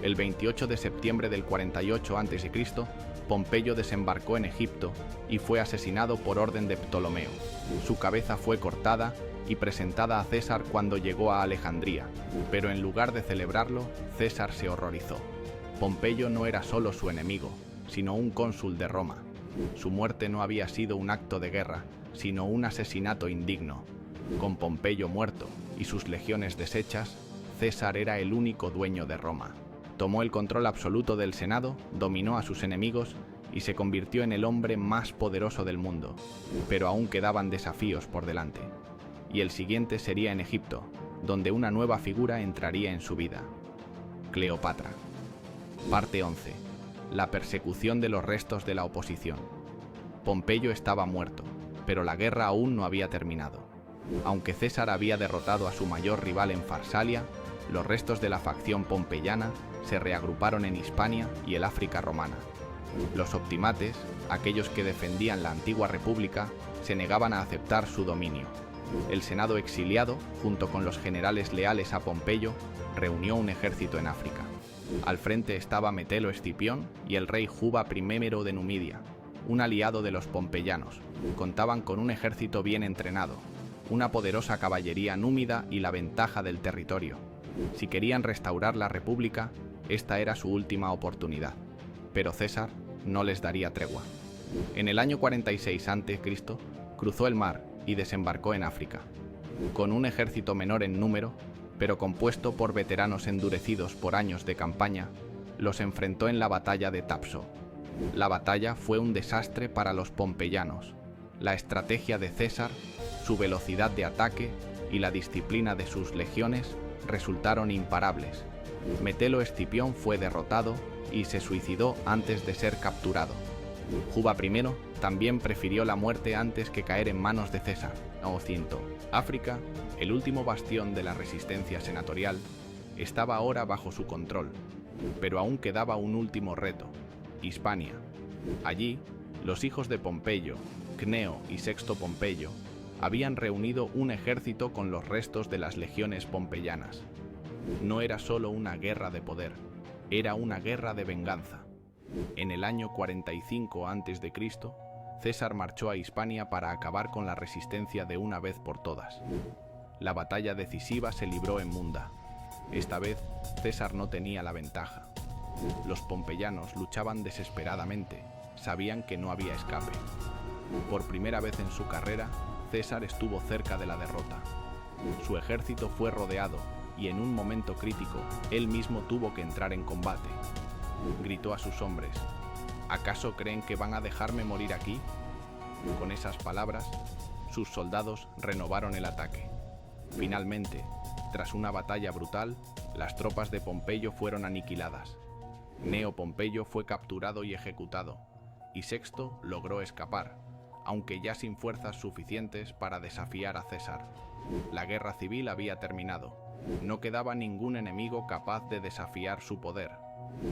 El 28 de septiembre del 48 a.C., Pompeyo desembarcó en Egipto y fue asesinado por orden de Ptolomeo. Su cabeza fue cortada y presentada a César cuando llegó a Alejandría, pero en lugar de celebrarlo, César se horrorizó. Pompeyo no era solo su enemigo, sino un cónsul de Roma. Su muerte no había sido un acto de guerra, sino un asesinato indigno. Con Pompeyo muerto y sus legiones deshechas, César era el único dueño de Roma. Tomó el control absoluto del Senado, dominó a sus enemigos y se convirtió en el hombre más poderoso del mundo. Pero aún quedaban desafíos por delante. Y el siguiente sería en Egipto, donde una nueva figura entraría en su vida: Cleopatra. Parte 11. La persecución de los restos de la oposición. Pompeyo estaba muerto, pero la guerra aún no había terminado. Aunque César había derrotado a su mayor rival en Farsalia, los restos de la facción pompeyana se reagruparon en Hispania y el África romana. Los optimates, aquellos que defendían la antigua república, se negaban a aceptar su dominio. El Senado exiliado, junto con los generales leales a Pompeyo, reunió un ejército en África. Al frente estaba Metelo Escipión y el rey Juba I de Numidia, un aliado de los pompeyanos. Contaban con un ejército bien entrenado, una poderosa caballería númida y la ventaja del territorio. Si querían restaurar la república, esta era su última oportunidad. Pero César no les daría tregua. En el año 46 a.C., cruzó el mar y desembarcó en África. Con un ejército menor en número, pero compuesto por veteranos endurecidos por años de campaña, los enfrentó en la batalla de Tapso. La batalla fue un desastre para los pompeyanos. La estrategia de César, su velocidad de ataque y la disciplina de sus legiones resultaron imparables. Metelo Escipión fue derrotado y se suicidó antes de ser capturado. Juba I también prefirió la muerte antes que caer en manos de César. África, el último bastión de la resistencia senatorial, estaba ahora bajo su control, pero aún quedaba un último reto: Hispania. Allí, Los hijos de Pompeyo, Cneo y Sexto Pompeyo, habían reunido un ejército con los restos de las legiones pompeyanas. No era solo una guerra de poder, era una guerra de venganza. En el año 45 a.C., César marchó a Hispania para acabar con la resistencia de una vez por todas. La batalla decisiva se libró en Munda. Esta vez, César no tenía la ventaja. Los pompeyanos luchaban desesperadamente, sabían que no había escape. Por primera vez en su carrera, César estuvo cerca de la derrota. Su ejército fue rodeado y en un momento crítico, él mismo tuvo que entrar en combate. Gritó a sus hombres: ¿acaso creen que van a dejarme morir aquí? Con esas palabras, sus soldados renovaron el ataque. Finalmente, tras una batalla brutal, las tropas de Pompeyo fueron aniquiladas. Cneo Pompeyo fue capturado y ejecutado, y Sexto logró escapar, aunque ya sin fuerzas suficientes para desafiar a César. La guerra civil había terminado. No quedaba ningún enemigo capaz de desafiar su poder.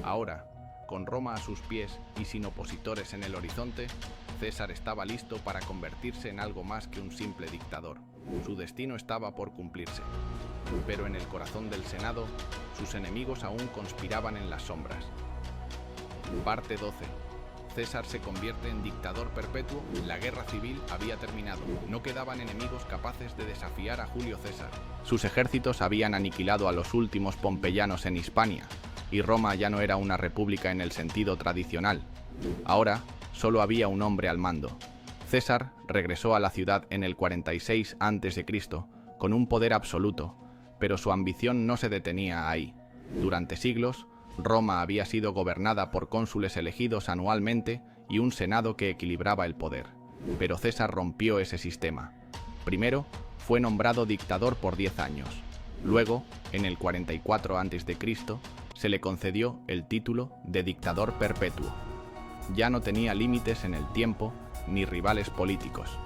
Ahora, con Roma a sus pies y sin opositores en el horizonte, César estaba listo para convertirse en algo más que un simple dictador. Su destino estaba por cumplirse. Pero en el corazón del Senado, sus enemigos aún conspiraban en las sombras. Parte 12. César se convierte en dictador perpetuo. La guerra civil había terminado. No quedaban enemigos capaces de desafiar a Julio César. Sus ejércitos habían aniquilado a los últimos pompeyanos en Hispania, y Roma ya no era una república en el sentido tradicional. Ahora, solo había un hombre al mando. César regresó a la ciudad en el 46 a.C. con un poder absoluto, pero su ambición no se detenía ahí. Durante siglos, Roma había sido gobernada por cónsules elegidos anualmente y un senado que equilibraba el poder. Pero César rompió ese sistema. Primero, fue nombrado dictador por 10 años. Luego, en el 44 a.C., se le concedió el título de dictador perpetuo. Ya no tenía límites en el tiempo ni rivales políticos.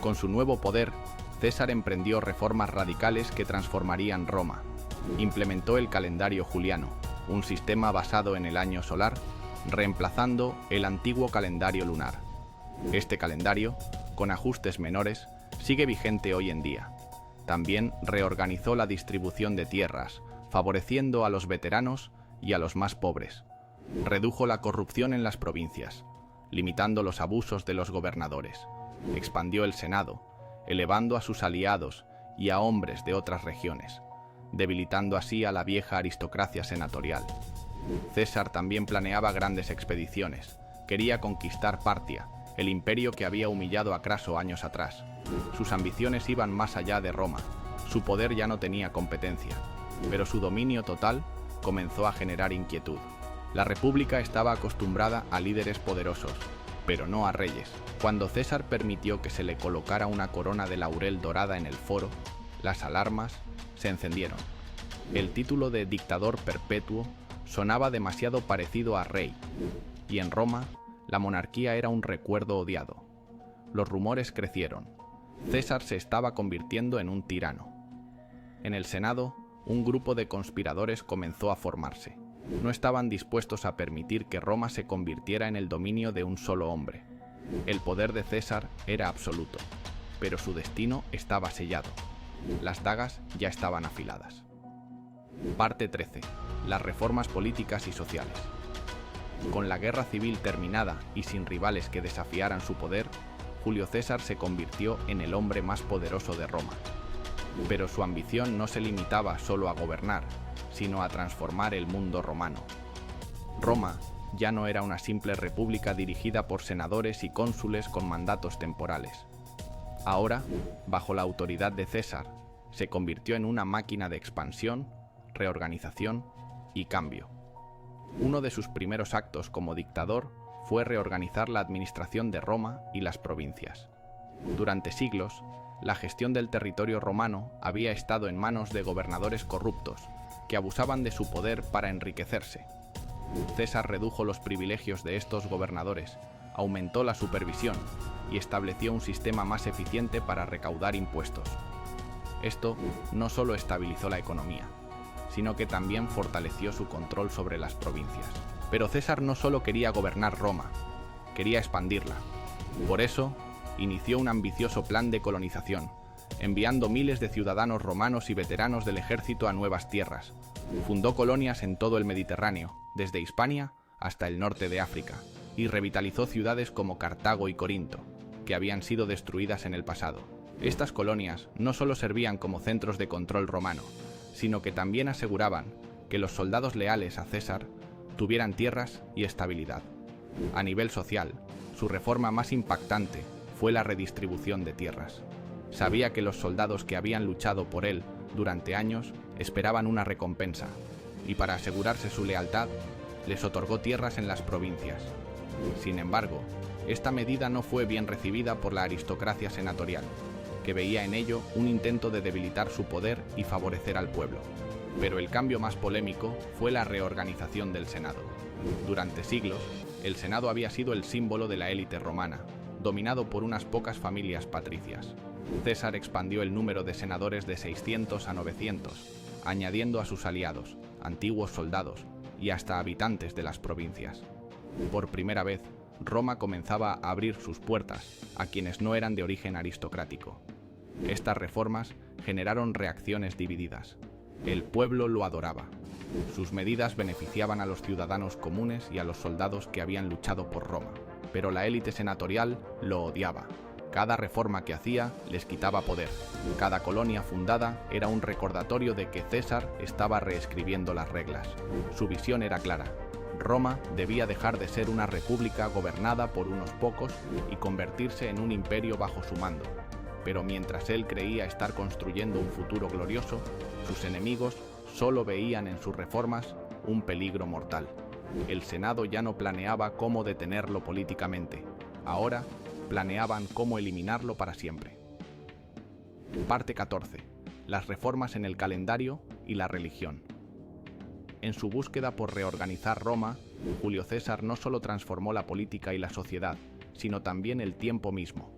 Con su nuevo poder, César emprendió reformas radicales que transformarían Roma. Implementó el calendario juliano, un sistema basado en el año solar, reemplazando el antiguo calendario lunar. Este calendario, con ajustes menores, sigue vigente hoy en día. También reorganizó la distribución de tierras, favoreciendo a los veteranos y a los más pobres. Redujo la corrupción en las provincias, limitando los abusos de los gobernadores. Expandió el Senado, elevando a sus aliados y a hombres de otras regiones, debilitando así a la vieja aristocracia senatorial. César también planeaba grandes expediciones. Quería conquistar Partia, el imperio que había humillado a Craso años atrás. Sus ambiciones iban más allá de Roma. Su poder ya no tenía competencia, pero su dominio total comenzó a generar inquietud. La República estaba acostumbrada a líderes poderosos, pero no a reyes. Cuando César permitió que se le colocara una corona de laurel dorada en el foro, las alarmas se encendieron. El título de dictador perpetuo sonaba demasiado parecido a rey, y en Roma, la monarquía era un recuerdo odiado. Los rumores crecieron. César se estaba convirtiendo en un tirano. En el Senado, un grupo de conspiradores comenzó a formarse. No estaban dispuestos a permitir que Roma se convirtiera en el dominio de un solo hombre. El poder de César era absoluto, pero su destino estaba sellado. Las dagas ya estaban afiladas. Parte 13. Las reformas políticas y sociales. Con la guerra civil terminada y sin rivales que desafiaran su poder, Julio César se convirtió en el hombre más poderoso de Roma. Pero su ambición no se limitaba solo a gobernar, sino a transformar el mundo romano. Roma ya no era una simple república dirigida por senadores y cónsules con mandatos temporales. Ahora, bajo la autoridad de César, se convirtió en una máquina de expansión, reorganización y cambio. Uno de sus primeros actos como dictador fue reorganizar la administración de Roma y las provincias. Durante siglos, la gestión del territorio romano había estado en manos de gobernadores corruptos, que abusaban de su poder para enriquecerse. César redujo los privilegios de estos gobernadores, aumentó la supervisión y estableció un sistema más eficiente para recaudar impuestos. Esto no solo estabilizó la economía, sino que también fortaleció su control sobre las provincias. Pero César no solo quería gobernar Roma, quería expandirla. Por eso, inició un ambicioso plan de colonización, enviando miles de ciudadanos romanos y veteranos del ejército a nuevas tierras. Fundó colonias en todo el Mediterráneo, desde Hispania hasta el norte de África, y revitalizó ciudades como Cartago y Corinto, que habían sido destruidas en el pasado. Estas colonias no solo servían como centros de control romano, sino que también aseguraban que los soldados leales a César tuvieran tierras y estabilidad. A nivel social, su reforma más impactante fue la redistribución de tierras. Sabía que los soldados que habían luchado por él durante años esperaban una recompensa, y para asegurarse su lealtad, les otorgó tierras en las provincias. Sin embargo, esta medida no fue bien recibida por la aristocracia senatorial, que veía en ello un intento de debilitar su poder y favorecer al pueblo. Pero el cambio más polémico fue la reorganización del Senado. Durante siglos, el Senado había sido el símbolo de la élite romana, dominado por unas pocas familias patricias. César expandió el número de senadores de 600 a 900, añadiendo a sus aliados, antiguos soldados y hasta habitantes de las provincias. Por primera vez, Roma comenzaba a abrir sus puertas a quienes no eran de origen aristocrático. Estas reformas generaron reacciones divididas. El pueblo lo adoraba. Sus medidas beneficiaban a los ciudadanos comunes y a los soldados que habían luchado por Roma, pero la élite senatorial lo odiaba. Cada reforma que hacía les quitaba poder. Cada colonia fundada era un recordatorio de que César estaba reescribiendo las reglas. Su visión era clara. Roma debía dejar de ser una república gobernada por unos pocos y convertirse en un imperio bajo su mando. Pero mientras él creía estar construyendo un futuro glorioso, sus enemigos solo veían en sus reformas un peligro mortal. El Senado ya no planeaba cómo detenerlo políticamente. Ahora planeaban cómo eliminarlo para siempre. Parte 14. Las reformas en el calendario y la religión. En su búsqueda por reorganizar Roma, Julio César no solo transformó la política y la sociedad, sino también el tiempo mismo.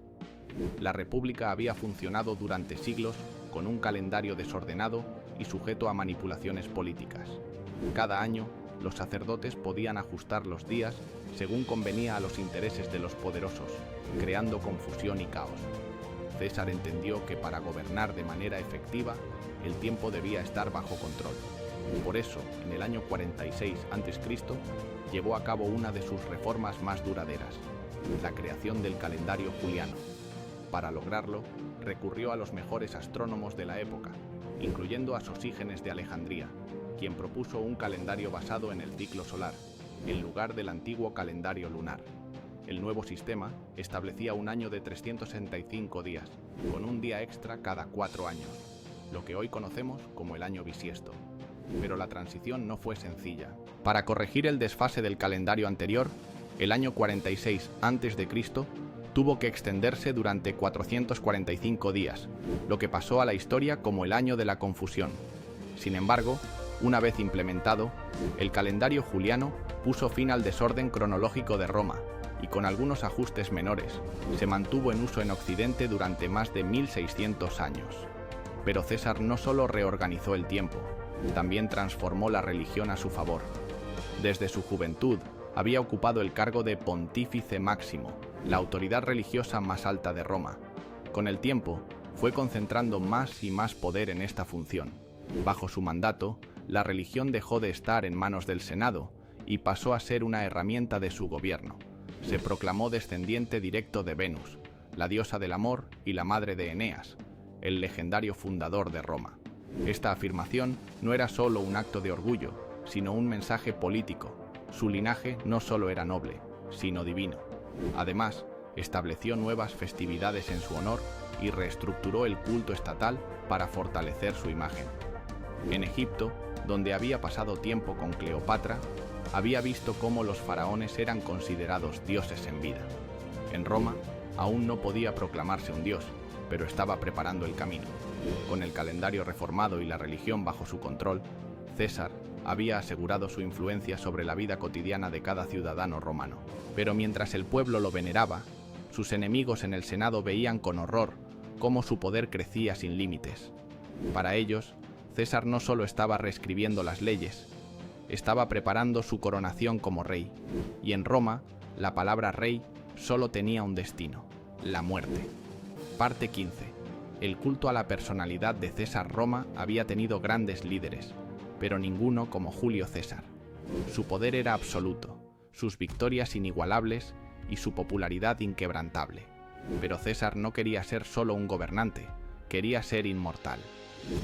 La República había funcionado durante siglos con un calendario desordenado y sujeto a manipulaciones políticas. Cada año, los sacerdotes podían ajustar los días según convenía a los intereses de los poderosos, creando confusión y caos. César entendió que para gobernar de manera efectiva, el tiempo debía estar bajo control. Por eso, en el año 46 a.C., llevó a cabo una de sus reformas más duraderas, la creación del calendario juliano. Para lograrlo, recurrió a los mejores astrónomos de la época, incluyendo a Sosígenes de Alejandría, quien propuso un calendario basado en el ciclo solar, en lugar del antiguo calendario lunar. El nuevo sistema establecía un año de 365 días, con un día extra cada 4 años, lo que hoy conocemos como el año bisiesto. Pero la transición no fue sencilla. Para corregir el desfase del calendario anterior, el año 46 a.C. tuvo que extenderse durante 445 días, lo que pasó a la historia como el año de la confusión. Sin embargo, una vez implementado, el calendario juliano puso fin al desorden cronológico de Roma y con algunos ajustes menores, se mantuvo en uso en Occidente durante más de 1600 años. Pero César no solo reorganizó el tiempo, también transformó la religión a su favor. Desde su juventud, había ocupado el cargo de Pontífice Máximo, la autoridad religiosa más alta de Roma. Con el tiempo, fue concentrando más y más poder en esta función. Bajo su mandato, la religión dejó de estar en manos del Senado y pasó a ser una herramienta de su gobierno. Se proclamó descendiente directo de Venus, la diosa del amor y la madre de Eneas, el legendario fundador de Roma. Esta afirmación no era solo un acto de orgullo, sino un mensaje político. Su linaje no solo era noble, sino divino. Además, estableció nuevas festividades en su honor y reestructuró el culto estatal para fortalecer su imagen. En Egipto, donde había pasado tiempo con Cleopatra, había visto cómo los faraones eran considerados dioses en vida. En Roma, aún no podía proclamarse un dios, pero estaba preparando el camino. Con el calendario reformado y la religión bajo su control, César había asegurado su influencia sobre la vida cotidiana de cada ciudadano romano. Pero mientras el pueblo lo veneraba, sus enemigos en el Senado veían con horror cómo su poder crecía sin límites. Para ellos, César no solo estaba reescribiendo las leyes, estaba preparando su coronación como rey, y en Roma, La palabra rey solo tenía un destino: la muerte. Parte 15. El culto a la personalidad de César. Roma había tenido grandes líderes, pero ninguno como Julio César. Su poder era absoluto, sus victorias inigualables y su popularidad inquebrantable. Pero César no quería ser solo un gobernante, quería ser inmortal.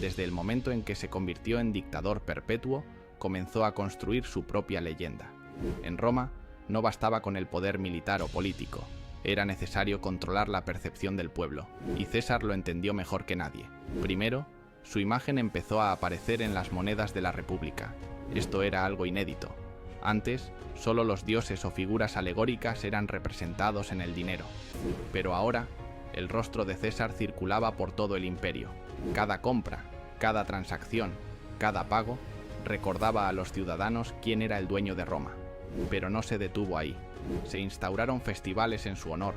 Desde el momento en que se convirtió en dictador perpetuo, comenzó a construir su propia leyenda. En Roma, no bastaba con el poder militar o político, era necesario controlar la percepción del pueblo, y César lo entendió mejor que nadie. Primero, su imagen empezó a aparecer en las monedas de la República. Esto era algo inédito. Antes, solo los dioses o figuras alegóricas eran representados en el dinero. Pero ahora, el rostro de César circulaba por todo el imperio. Cada compra, cada transacción, cada pago, recordaba a los ciudadanos quién era el dueño de Roma. Pero no se detuvo ahí. Se instauraron festivales en su honor,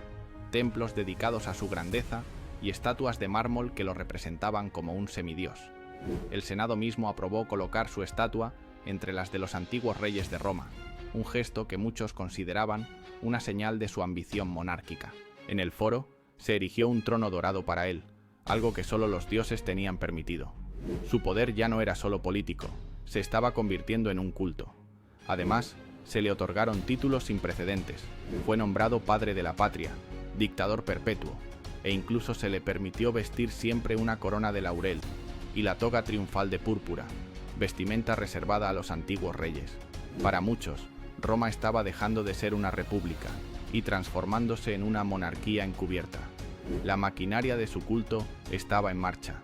templos dedicados a su grandeza y estatuas de mármol que lo representaban como un semidios. El Senado mismo aprobó colocar su estatua entre las de los antiguos reyes de Roma, un gesto que muchos consideraban una señal de su ambición monárquica. En el foro se erigió un trono dorado para él, algo que solo los dioses tenían permitido. Su poder ya no era solo político, se estaba convirtiendo en un culto. Además, se le otorgaron títulos sin precedentes. Fue nombrado padre de la patria, dictador perpetuo, e incluso se le permitió vestir siempre una corona de laurel y la toga triunfal de púrpura, vestimenta reservada a los antiguos reyes. Para muchos, Roma estaba dejando de ser una república y transformándose en una monarquía encubierta. La maquinaria de su culto estaba en marcha.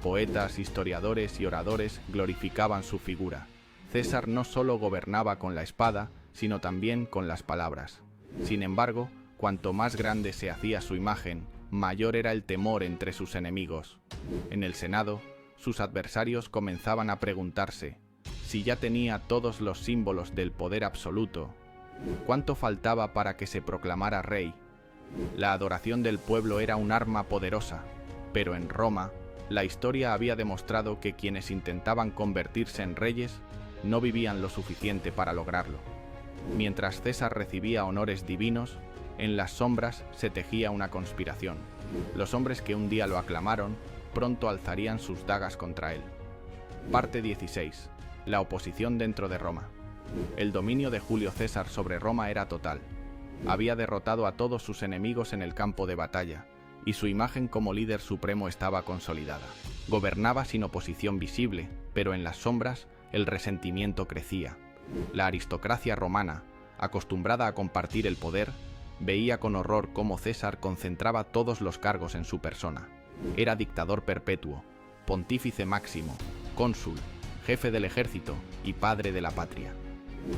Poetas, historiadores y oradores glorificaban su figura. César no solo gobernaba con la espada, sino también con las palabras. Sin embargo, cuanto más grande se hacía su imagen, mayor era el temor entre sus enemigos. En el Senado, sus adversarios comenzaban a preguntarse si ya tenía todos los símbolos del poder absoluto. ¿Cuánto faltaba para que se proclamara rey? La adoración del pueblo era un arma poderosa, pero en Roma, la historia había demostrado que quienes intentaban convertirse en reyes no vivían lo suficiente para lograrlo. Mientras César recibía honores divinos, en las sombras se tejía una conspiración. Los hombres que un día lo aclamaron, pronto alzarían sus dagas contra él. Parte 16. La oposición dentro de Roma. El dominio de Julio César sobre Roma era total. Había derrotado a todos sus enemigos en el campo de batalla, y su imagen como líder supremo estaba consolidada. Gobernaba sin oposición visible, pero en las sombras el resentimiento crecía. La aristocracia romana, acostumbrada a compartir el poder, veía con horror cómo César concentraba todos los cargos en su persona. Era dictador perpetuo, pontífice máximo, cónsul, jefe del ejército y padre de la patria.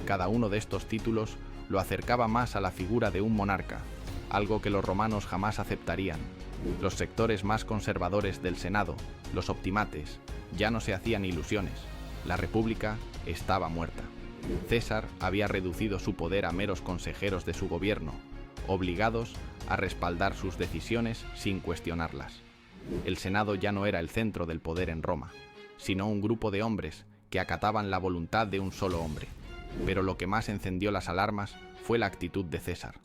Cada uno de estos títulos lo acercaba más a la figura de un monarca, algo que los romanos jamás aceptarían. Los sectores más conservadores del Senado, los optimates, ya no se hacían ilusiones. La República estaba muerta. César había reducido su poder a meros consejeros de su gobierno, obligados a respaldar sus decisiones sin cuestionarlas. El Senado ya no era el centro del poder en Roma, sino un grupo de hombres que acataban la voluntad de un solo hombre. Pero lo que más encendió las alarmas fue la actitud de César.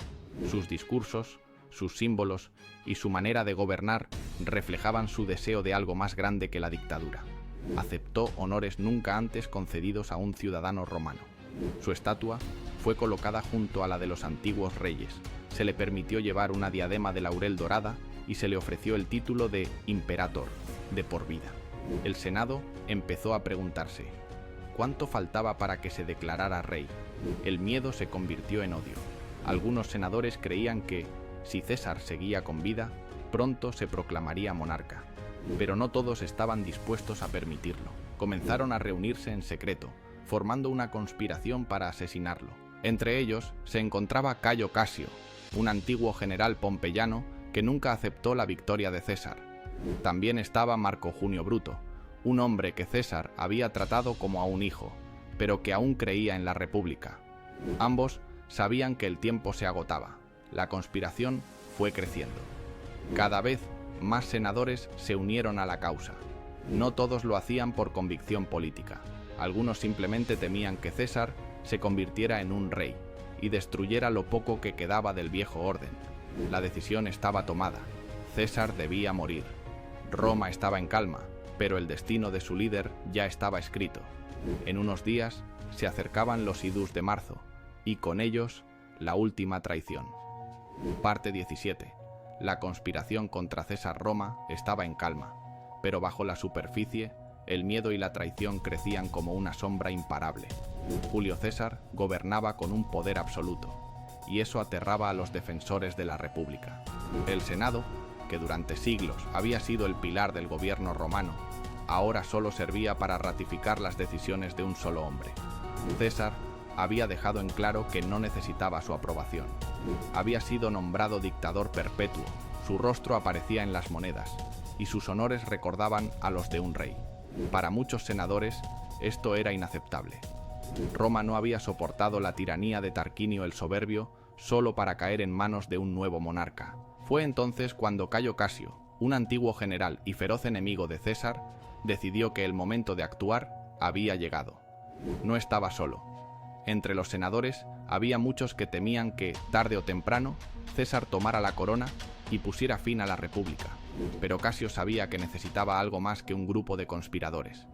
Sus discursos, sus símbolos y su manera de gobernar reflejaban su deseo de algo más grande que la dictadura. Aceptó honores nunca antes concedidos a un ciudadano romano. Su estatua fue colocada junto a la de los antiguos reyes. Se le permitió llevar una diadema de laurel dorada y se le ofreció el título de imperator, de por vida. El Senado empezó a preguntarse, ¿cuánto faltaba para que se declarara rey? El miedo se convirtió en odio. Algunos senadores creían que, si César seguía con vida, pronto se proclamaría monarca. Pero no todos estaban dispuestos a permitirlo. Comenzaron a reunirse en secreto, formando una conspiración para asesinarlo. Entre ellos se encontraba Cayo Casio, un antiguo general pompeyano que nunca aceptó la victoria de César. También estaba Marco Junio Bruto, un hombre que César había tratado como a un hijo, pero que aún creía en la República. Ambos sabían que el tiempo se agotaba. La conspiración fue creciendo. Cada vez más senadores se unieron a la causa. No todos lo hacían por convicción política. Algunos simplemente temían que César se convirtiera en un rey, y destruyera lo poco que quedaba del viejo orden. La decisión estaba tomada. César debía morir. Roma estaba en calma, pero el destino de su líder ya estaba escrito. En unos días se acercaban los idus de marzo, y con ellos la última traición. Parte 17. La conspiración contra César Roma estaba en calma, pero bajo la superficie, el miedo y la traición crecían como una sombra imparable. Julio César gobernaba con un poder absoluto, y eso aterraba a los defensores de la República. El Senado, que durante siglos había sido el pilar del gobierno romano, ahora solo servía para ratificar las decisiones de un solo hombre. César había dejado en claro que no necesitaba su aprobación. Había sido nombrado dictador perpetuo, su rostro aparecía en las monedas, y sus honores recordaban a los de un rey. Para muchos senadores, esto era inaceptable. Roma no había soportado la tiranía de Tarquinio el Soberbio solo para caer en manos de un nuevo monarca. Fue entonces cuando Cayo Casio, un antiguo general y feroz enemigo de César, decidió que el momento de actuar había llegado. No estaba solo. Entre los senadores había muchos que temían que, tarde o temprano, César tomara la corona y pusiera fin a la República. Pero Casio sabía que necesitaba algo más que un grupo de conspiradores.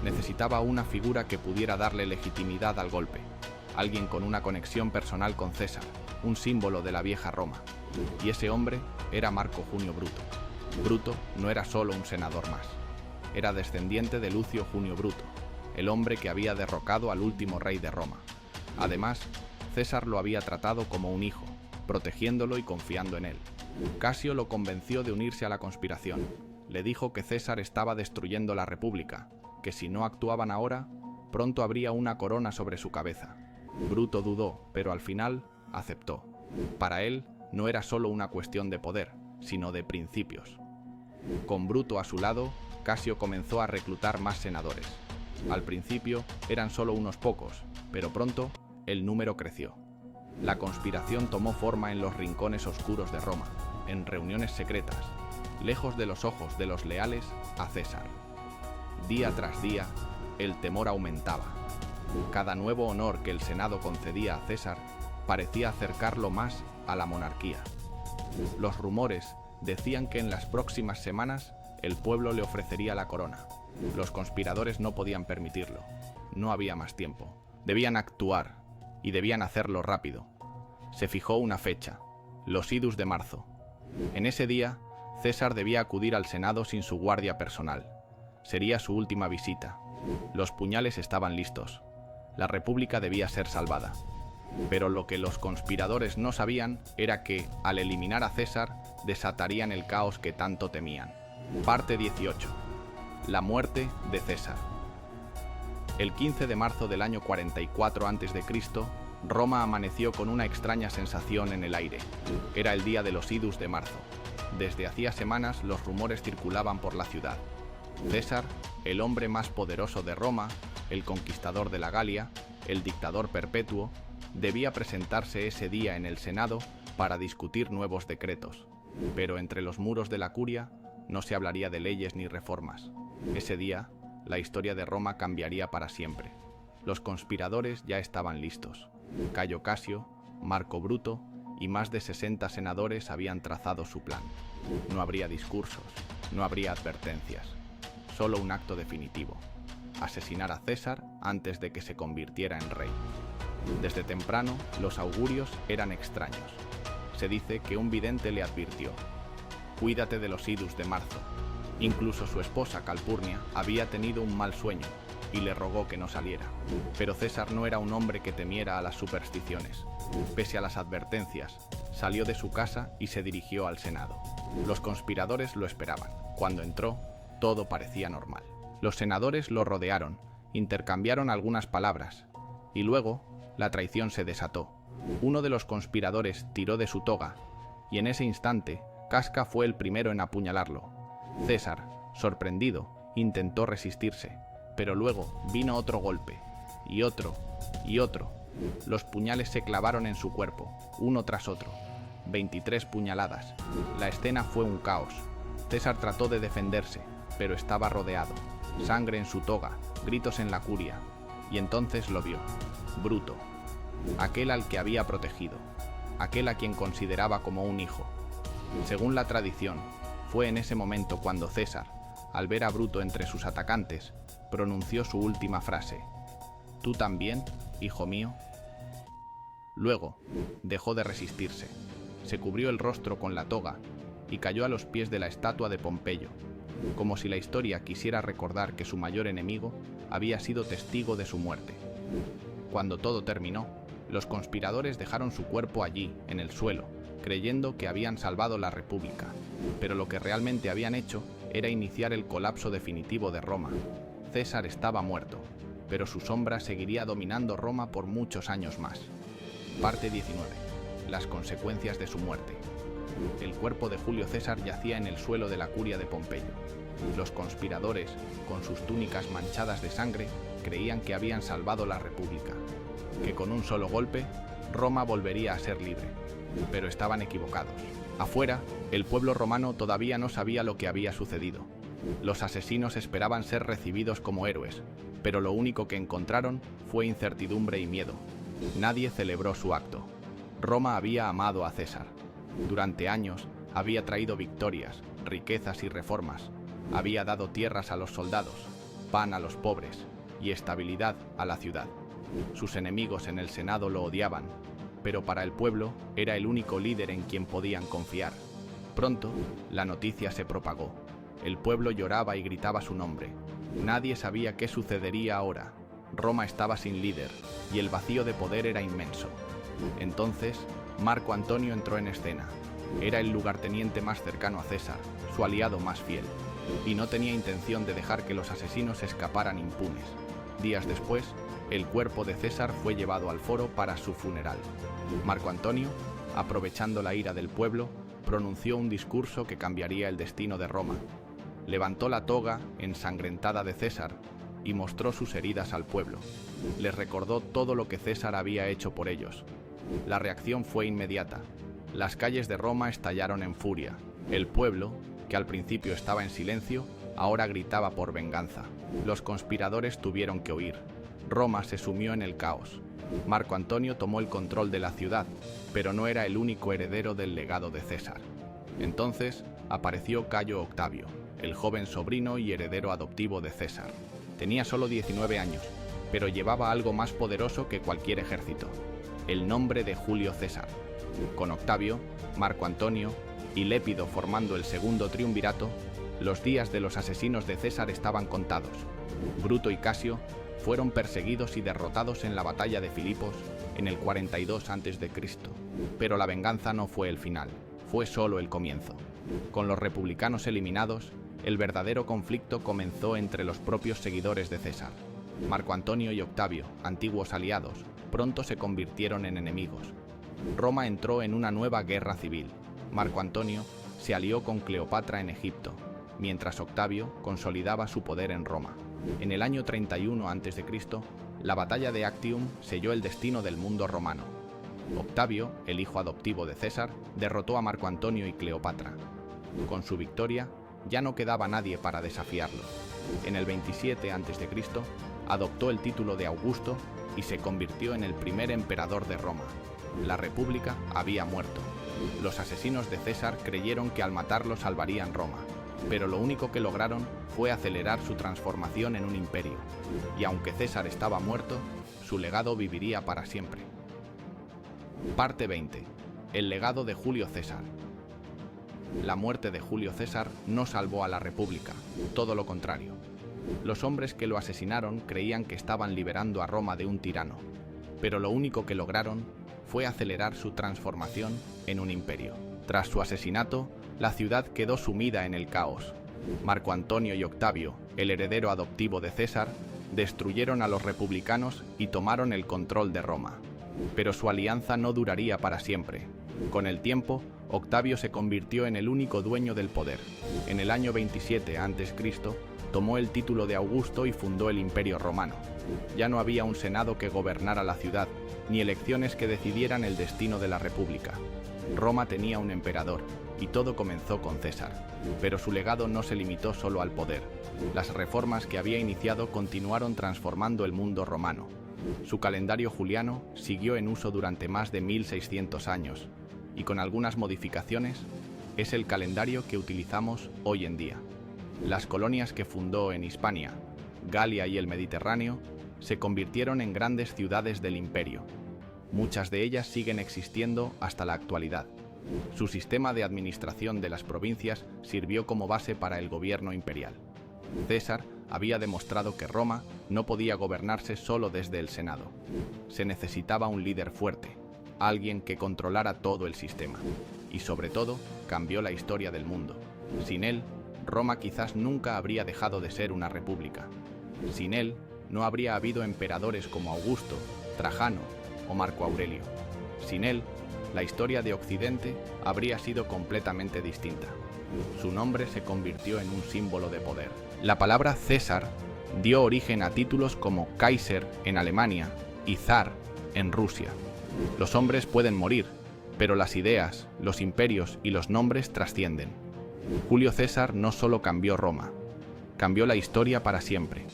Necesitaba una figura que pudiera darle legitimidad al golpe. Alguien con una conexión personal con César, un símbolo de la vieja Roma. Y ese hombre era Marco Junio Bruto. Bruto no era solo un senador más. Era descendiente de Lucio Junio Bruto, el hombre que había derrocado al último rey de Roma. Además, César lo había tratado como un hijo, protegiéndolo y confiando en él. Casio lo convenció de unirse a la conspiración. Le dijo que César estaba destruyendo la República, que si no actuaban ahora, pronto habría una corona sobre su cabeza. Bruto dudó, pero al final aceptó. Para él, no era solo una cuestión de poder, sino de principios. Con Bruto a su lado, Casio comenzó a reclutar más senadores. Al principio eran solo unos pocos, pero pronto el número creció. La conspiración tomó forma en los rincones oscuros de Roma, en reuniones secretas, lejos de los ojos de los leales a César. Día tras día, el temor aumentaba. Cada nuevo honor que el Senado concedía a César parecía acercarlo más a la monarquía. Los rumores decían que en las próximas semanas el pueblo le ofrecería la corona. Los conspiradores no podían permitirlo. No había más tiempo. Debían actuar, y debían hacerlo rápido. Se fijó una fecha, los idus de marzo. En ese día, César debía acudir al Senado sin su guardia personal. Sería su última visita. Los puñales estaban listos. La República debía ser salvada. Pero lo que los conspiradores no sabían era que, al eliminar a César, desatarían el caos que tanto temían. Parte 18. La muerte de César. El 15 de marzo del año 44 a.C., Roma amaneció con una extraña sensación en el aire. Era el día de los idus de marzo. Desde hacía semanas los rumores circulaban por la ciudad. César, el hombre más poderoso de Roma, el conquistador de la Galia, el dictador perpetuo, debía presentarse ese día en el Senado para discutir nuevos decretos. Pero entre los muros de la curia no se hablaría de leyes ni reformas. Ese día, la historia de Roma cambiaría para siempre. Los conspiradores ya estaban listos. Cayo Casio, Marco Bruto y más de 60 senadores habían trazado su plan. No habría discursos, no habría advertencias. Solo un acto definitivo: asesinar a César antes de que se convirtiera en rey. Desde temprano, los augurios eran extraños. Se dice que un vidente le advirtió: «Cuídate de los idus de marzo». Incluso su esposa Calpurnia había tenido un mal sueño y le rogó que no saliera. Pero César no era un hombre que temiera a las supersticiones. Pese a las advertencias, salió de su casa y se dirigió al Senado. Los conspiradores lo esperaban. Cuando entró, todo parecía normal. Los senadores lo rodearon, intercambiaron algunas palabras, y luego la traición se desató. Uno de los conspiradores tiró de su toga, y en ese instante, Casca fue el primero en apuñalarlo. César, sorprendido, intentó resistirse, pero luego vino otro golpe, y otro, y otro. Los puñales se clavaron en su cuerpo, uno tras otro. 23 puñaladas. La escena fue un caos. César trató de defenderse, pero estaba rodeado. Sangre en su toga, gritos en la curia. Y entonces lo vio. Bruto. aquel al que había protegido, aquel a quien consideraba como un hijo. Según la tradición, fue en ese momento cuando César, al ver a Bruto entre sus atacantes, pronunció su última frase: «¿Tú también, hijo mío?». Luego, dejó de resistirse, se cubrió el rostro con la toga y cayó a los pies de la estatua de Pompeyo, como si la historia quisiera recordar que su mayor enemigo había sido testigo de su muerte. Cuando todo terminó, los conspiradores dejaron su cuerpo allí, en el suelo, creyendo que habían salvado la República, pero lo que realmente habían hecho era iniciar el colapso definitivo de Roma. César estaba muerto, pero su sombra seguiría dominando Roma por muchos años más. Parte 19. Las consecuencias de su muerte. El cuerpo de Julio César yacía en el suelo de la curia de Pompeyo. Los conspiradores, con sus túnicas manchadas de sangre, creían que habían salvado la República, que con un solo golpe, Roma volvería a ser libre. Pero estaban equivocados. Afuera, el pueblo romano todavía no sabía lo que había sucedido. Los asesinos esperaban ser recibidos como héroes, pero lo único que encontraron fue incertidumbre y miedo. Nadie celebró su acto. Roma había amado a César. Durante años había traído victorias, riquezas y reformas. Había dado tierras a los soldados, pan a los pobres y estabilidad a la ciudad. Sus enemigos en el Senado lo odiaban, pero para el pueblo era el único líder en quien podían confiar. Pronto, la noticia se propagó. El pueblo lloraba y gritaba su nombre. Nadie sabía qué sucedería ahora. Roma estaba sin líder y el vacío de poder era inmenso. Entonces, Marco Antonio entró en escena. Era el lugarteniente más cercano a César, su aliado más fiel, y no tenía intención de dejar que los asesinos escaparan impunes. Días después, el cuerpo de César fue llevado al foro para su funeral. Marco Antonio, aprovechando la ira del pueblo, pronunció un discurso que cambiaría el destino de Roma. Levantó la toga ensangrentada de César y mostró sus heridas al pueblo. Les recordó todo lo que César había hecho por ellos. La reacción fue inmediata. Las calles de Roma estallaron en furia. El pueblo, que al principio estaba en silencio, ahora gritaba por venganza. Los conspiradores tuvieron que huir. Roma se sumió en el caos. Marco Antonio tomó el control de la ciudad, pero no era el único heredero del legado de César. Entonces apareció Cayo Octavio, el joven sobrino y heredero adoptivo de César. Tenía solo 19 años, pero llevaba algo más poderoso que cualquier ejército: el nombre de Julio César. Con Octavio, Marco Antonio y Lépido formando el segundo triunvirato, los días de los asesinos de César estaban contados. Bruto y Casio fueron perseguidos y derrotados en la batalla de Filipos en el 42 a.C. Pero la venganza no fue el final, fue solo el comienzo. Con los republicanos eliminados, el verdadero conflicto comenzó entre los propios seguidores de César. Marco Antonio y Octavio, antiguos aliados, pronto se convirtieron en enemigos. Roma entró en una nueva guerra civil. Marco Antonio se alió con Cleopatra en Egipto, mientras Octavio consolidaba su poder en Roma. En el año 31 a.C., la batalla de Actium selló el destino del mundo romano. Octavio, el hijo adoptivo de César, derrotó a Marco Antonio y Cleopatra. Con su victoria, ya no quedaba nadie para desafiarlo. En el 27 a.C., adoptó el título de Augusto y se convirtió en el primer emperador de Roma. La República había muerto. Los asesinos de César creyeron que al matarlo salvarían Roma, pero lo único que lograron fue acelerar su transformación en un imperio. Y aunque César estaba muerto, su legado viviría para siempre. Parte 20. El legado de Julio César. La muerte de Julio César no salvó a la República, todo lo contrario. Los hombres que lo asesinaron creían que estaban liberando a Roma de un tirano, pero lo único que lograron fue acelerar su transformación en un imperio. Tras su asesinato, la ciudad quedó sumida en el caos. Marco Antonio y Octavio, el heredero adoptivo de César, destruyeron a los republicanos y tomaron el control de Roma. Pero su alianza no duraría para siempre. Con el tiempo, Octavio se convirtió en el único dueño del poder. En el año 27 a.C., tomó el título de Augusto y fundó el Imperio Romano. Ya no había un senado que gobernara la ciudad, ni elecciones que decidieran el destino de la República. Roma tenía un emperador, Y todo comenzó con César. Pero su legado no se limitó solo al poder. Las reformas que había iniciado continuaron transformando el mundo romano. Su calendario juliano siguió en uso durante más de 1600 años, y con algunas modificaciones, es el calendario que utilizamos hoy en día. Las colonias que fundó en Hispania, Galia y el Mediterráneo se convirtieron en grandes ciudades del imperio. Muchas de ellas siguen existiendo hasta la actualidad. Su sistema de administración de las provincias sirvió como base para el gobierno imperial. César había demostrado que Roma no podía gobernarse solo desde el Senado. Se necesitaba un líder fuerte, alguien que controlara todo el sistema. Y sobre todo, cambió la historia del mundo. Sin él, Roma quizás nunca habría dejado de ser una república. Sin él, no habría habido emperadores como Augusto, Trajano o Marco Aurelio. Sin él, la historia de Occidente habría sido completamente distinta. Su nombre se convirtió en un símbolo de poder. La palabra César dio origen a títulos como Kaiser en Alemania y Zar en Rusia. Los hombres pueden morir, pero las ideas, los imperios y los nombres trascienden. Julio César no solo cambió Roma, cambió la historia para siempre.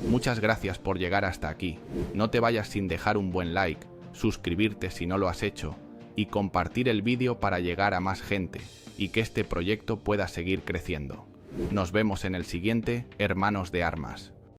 Muchas gracias por llegar hasta aquí. No te vayas sin dejar un buen like, suscribirte si no lo has hecho y compartir el vídeo para llegar a más gente y que este proyecto pueda seguir creciendo. Nos vemos en el siguiente Hermanos de Armas.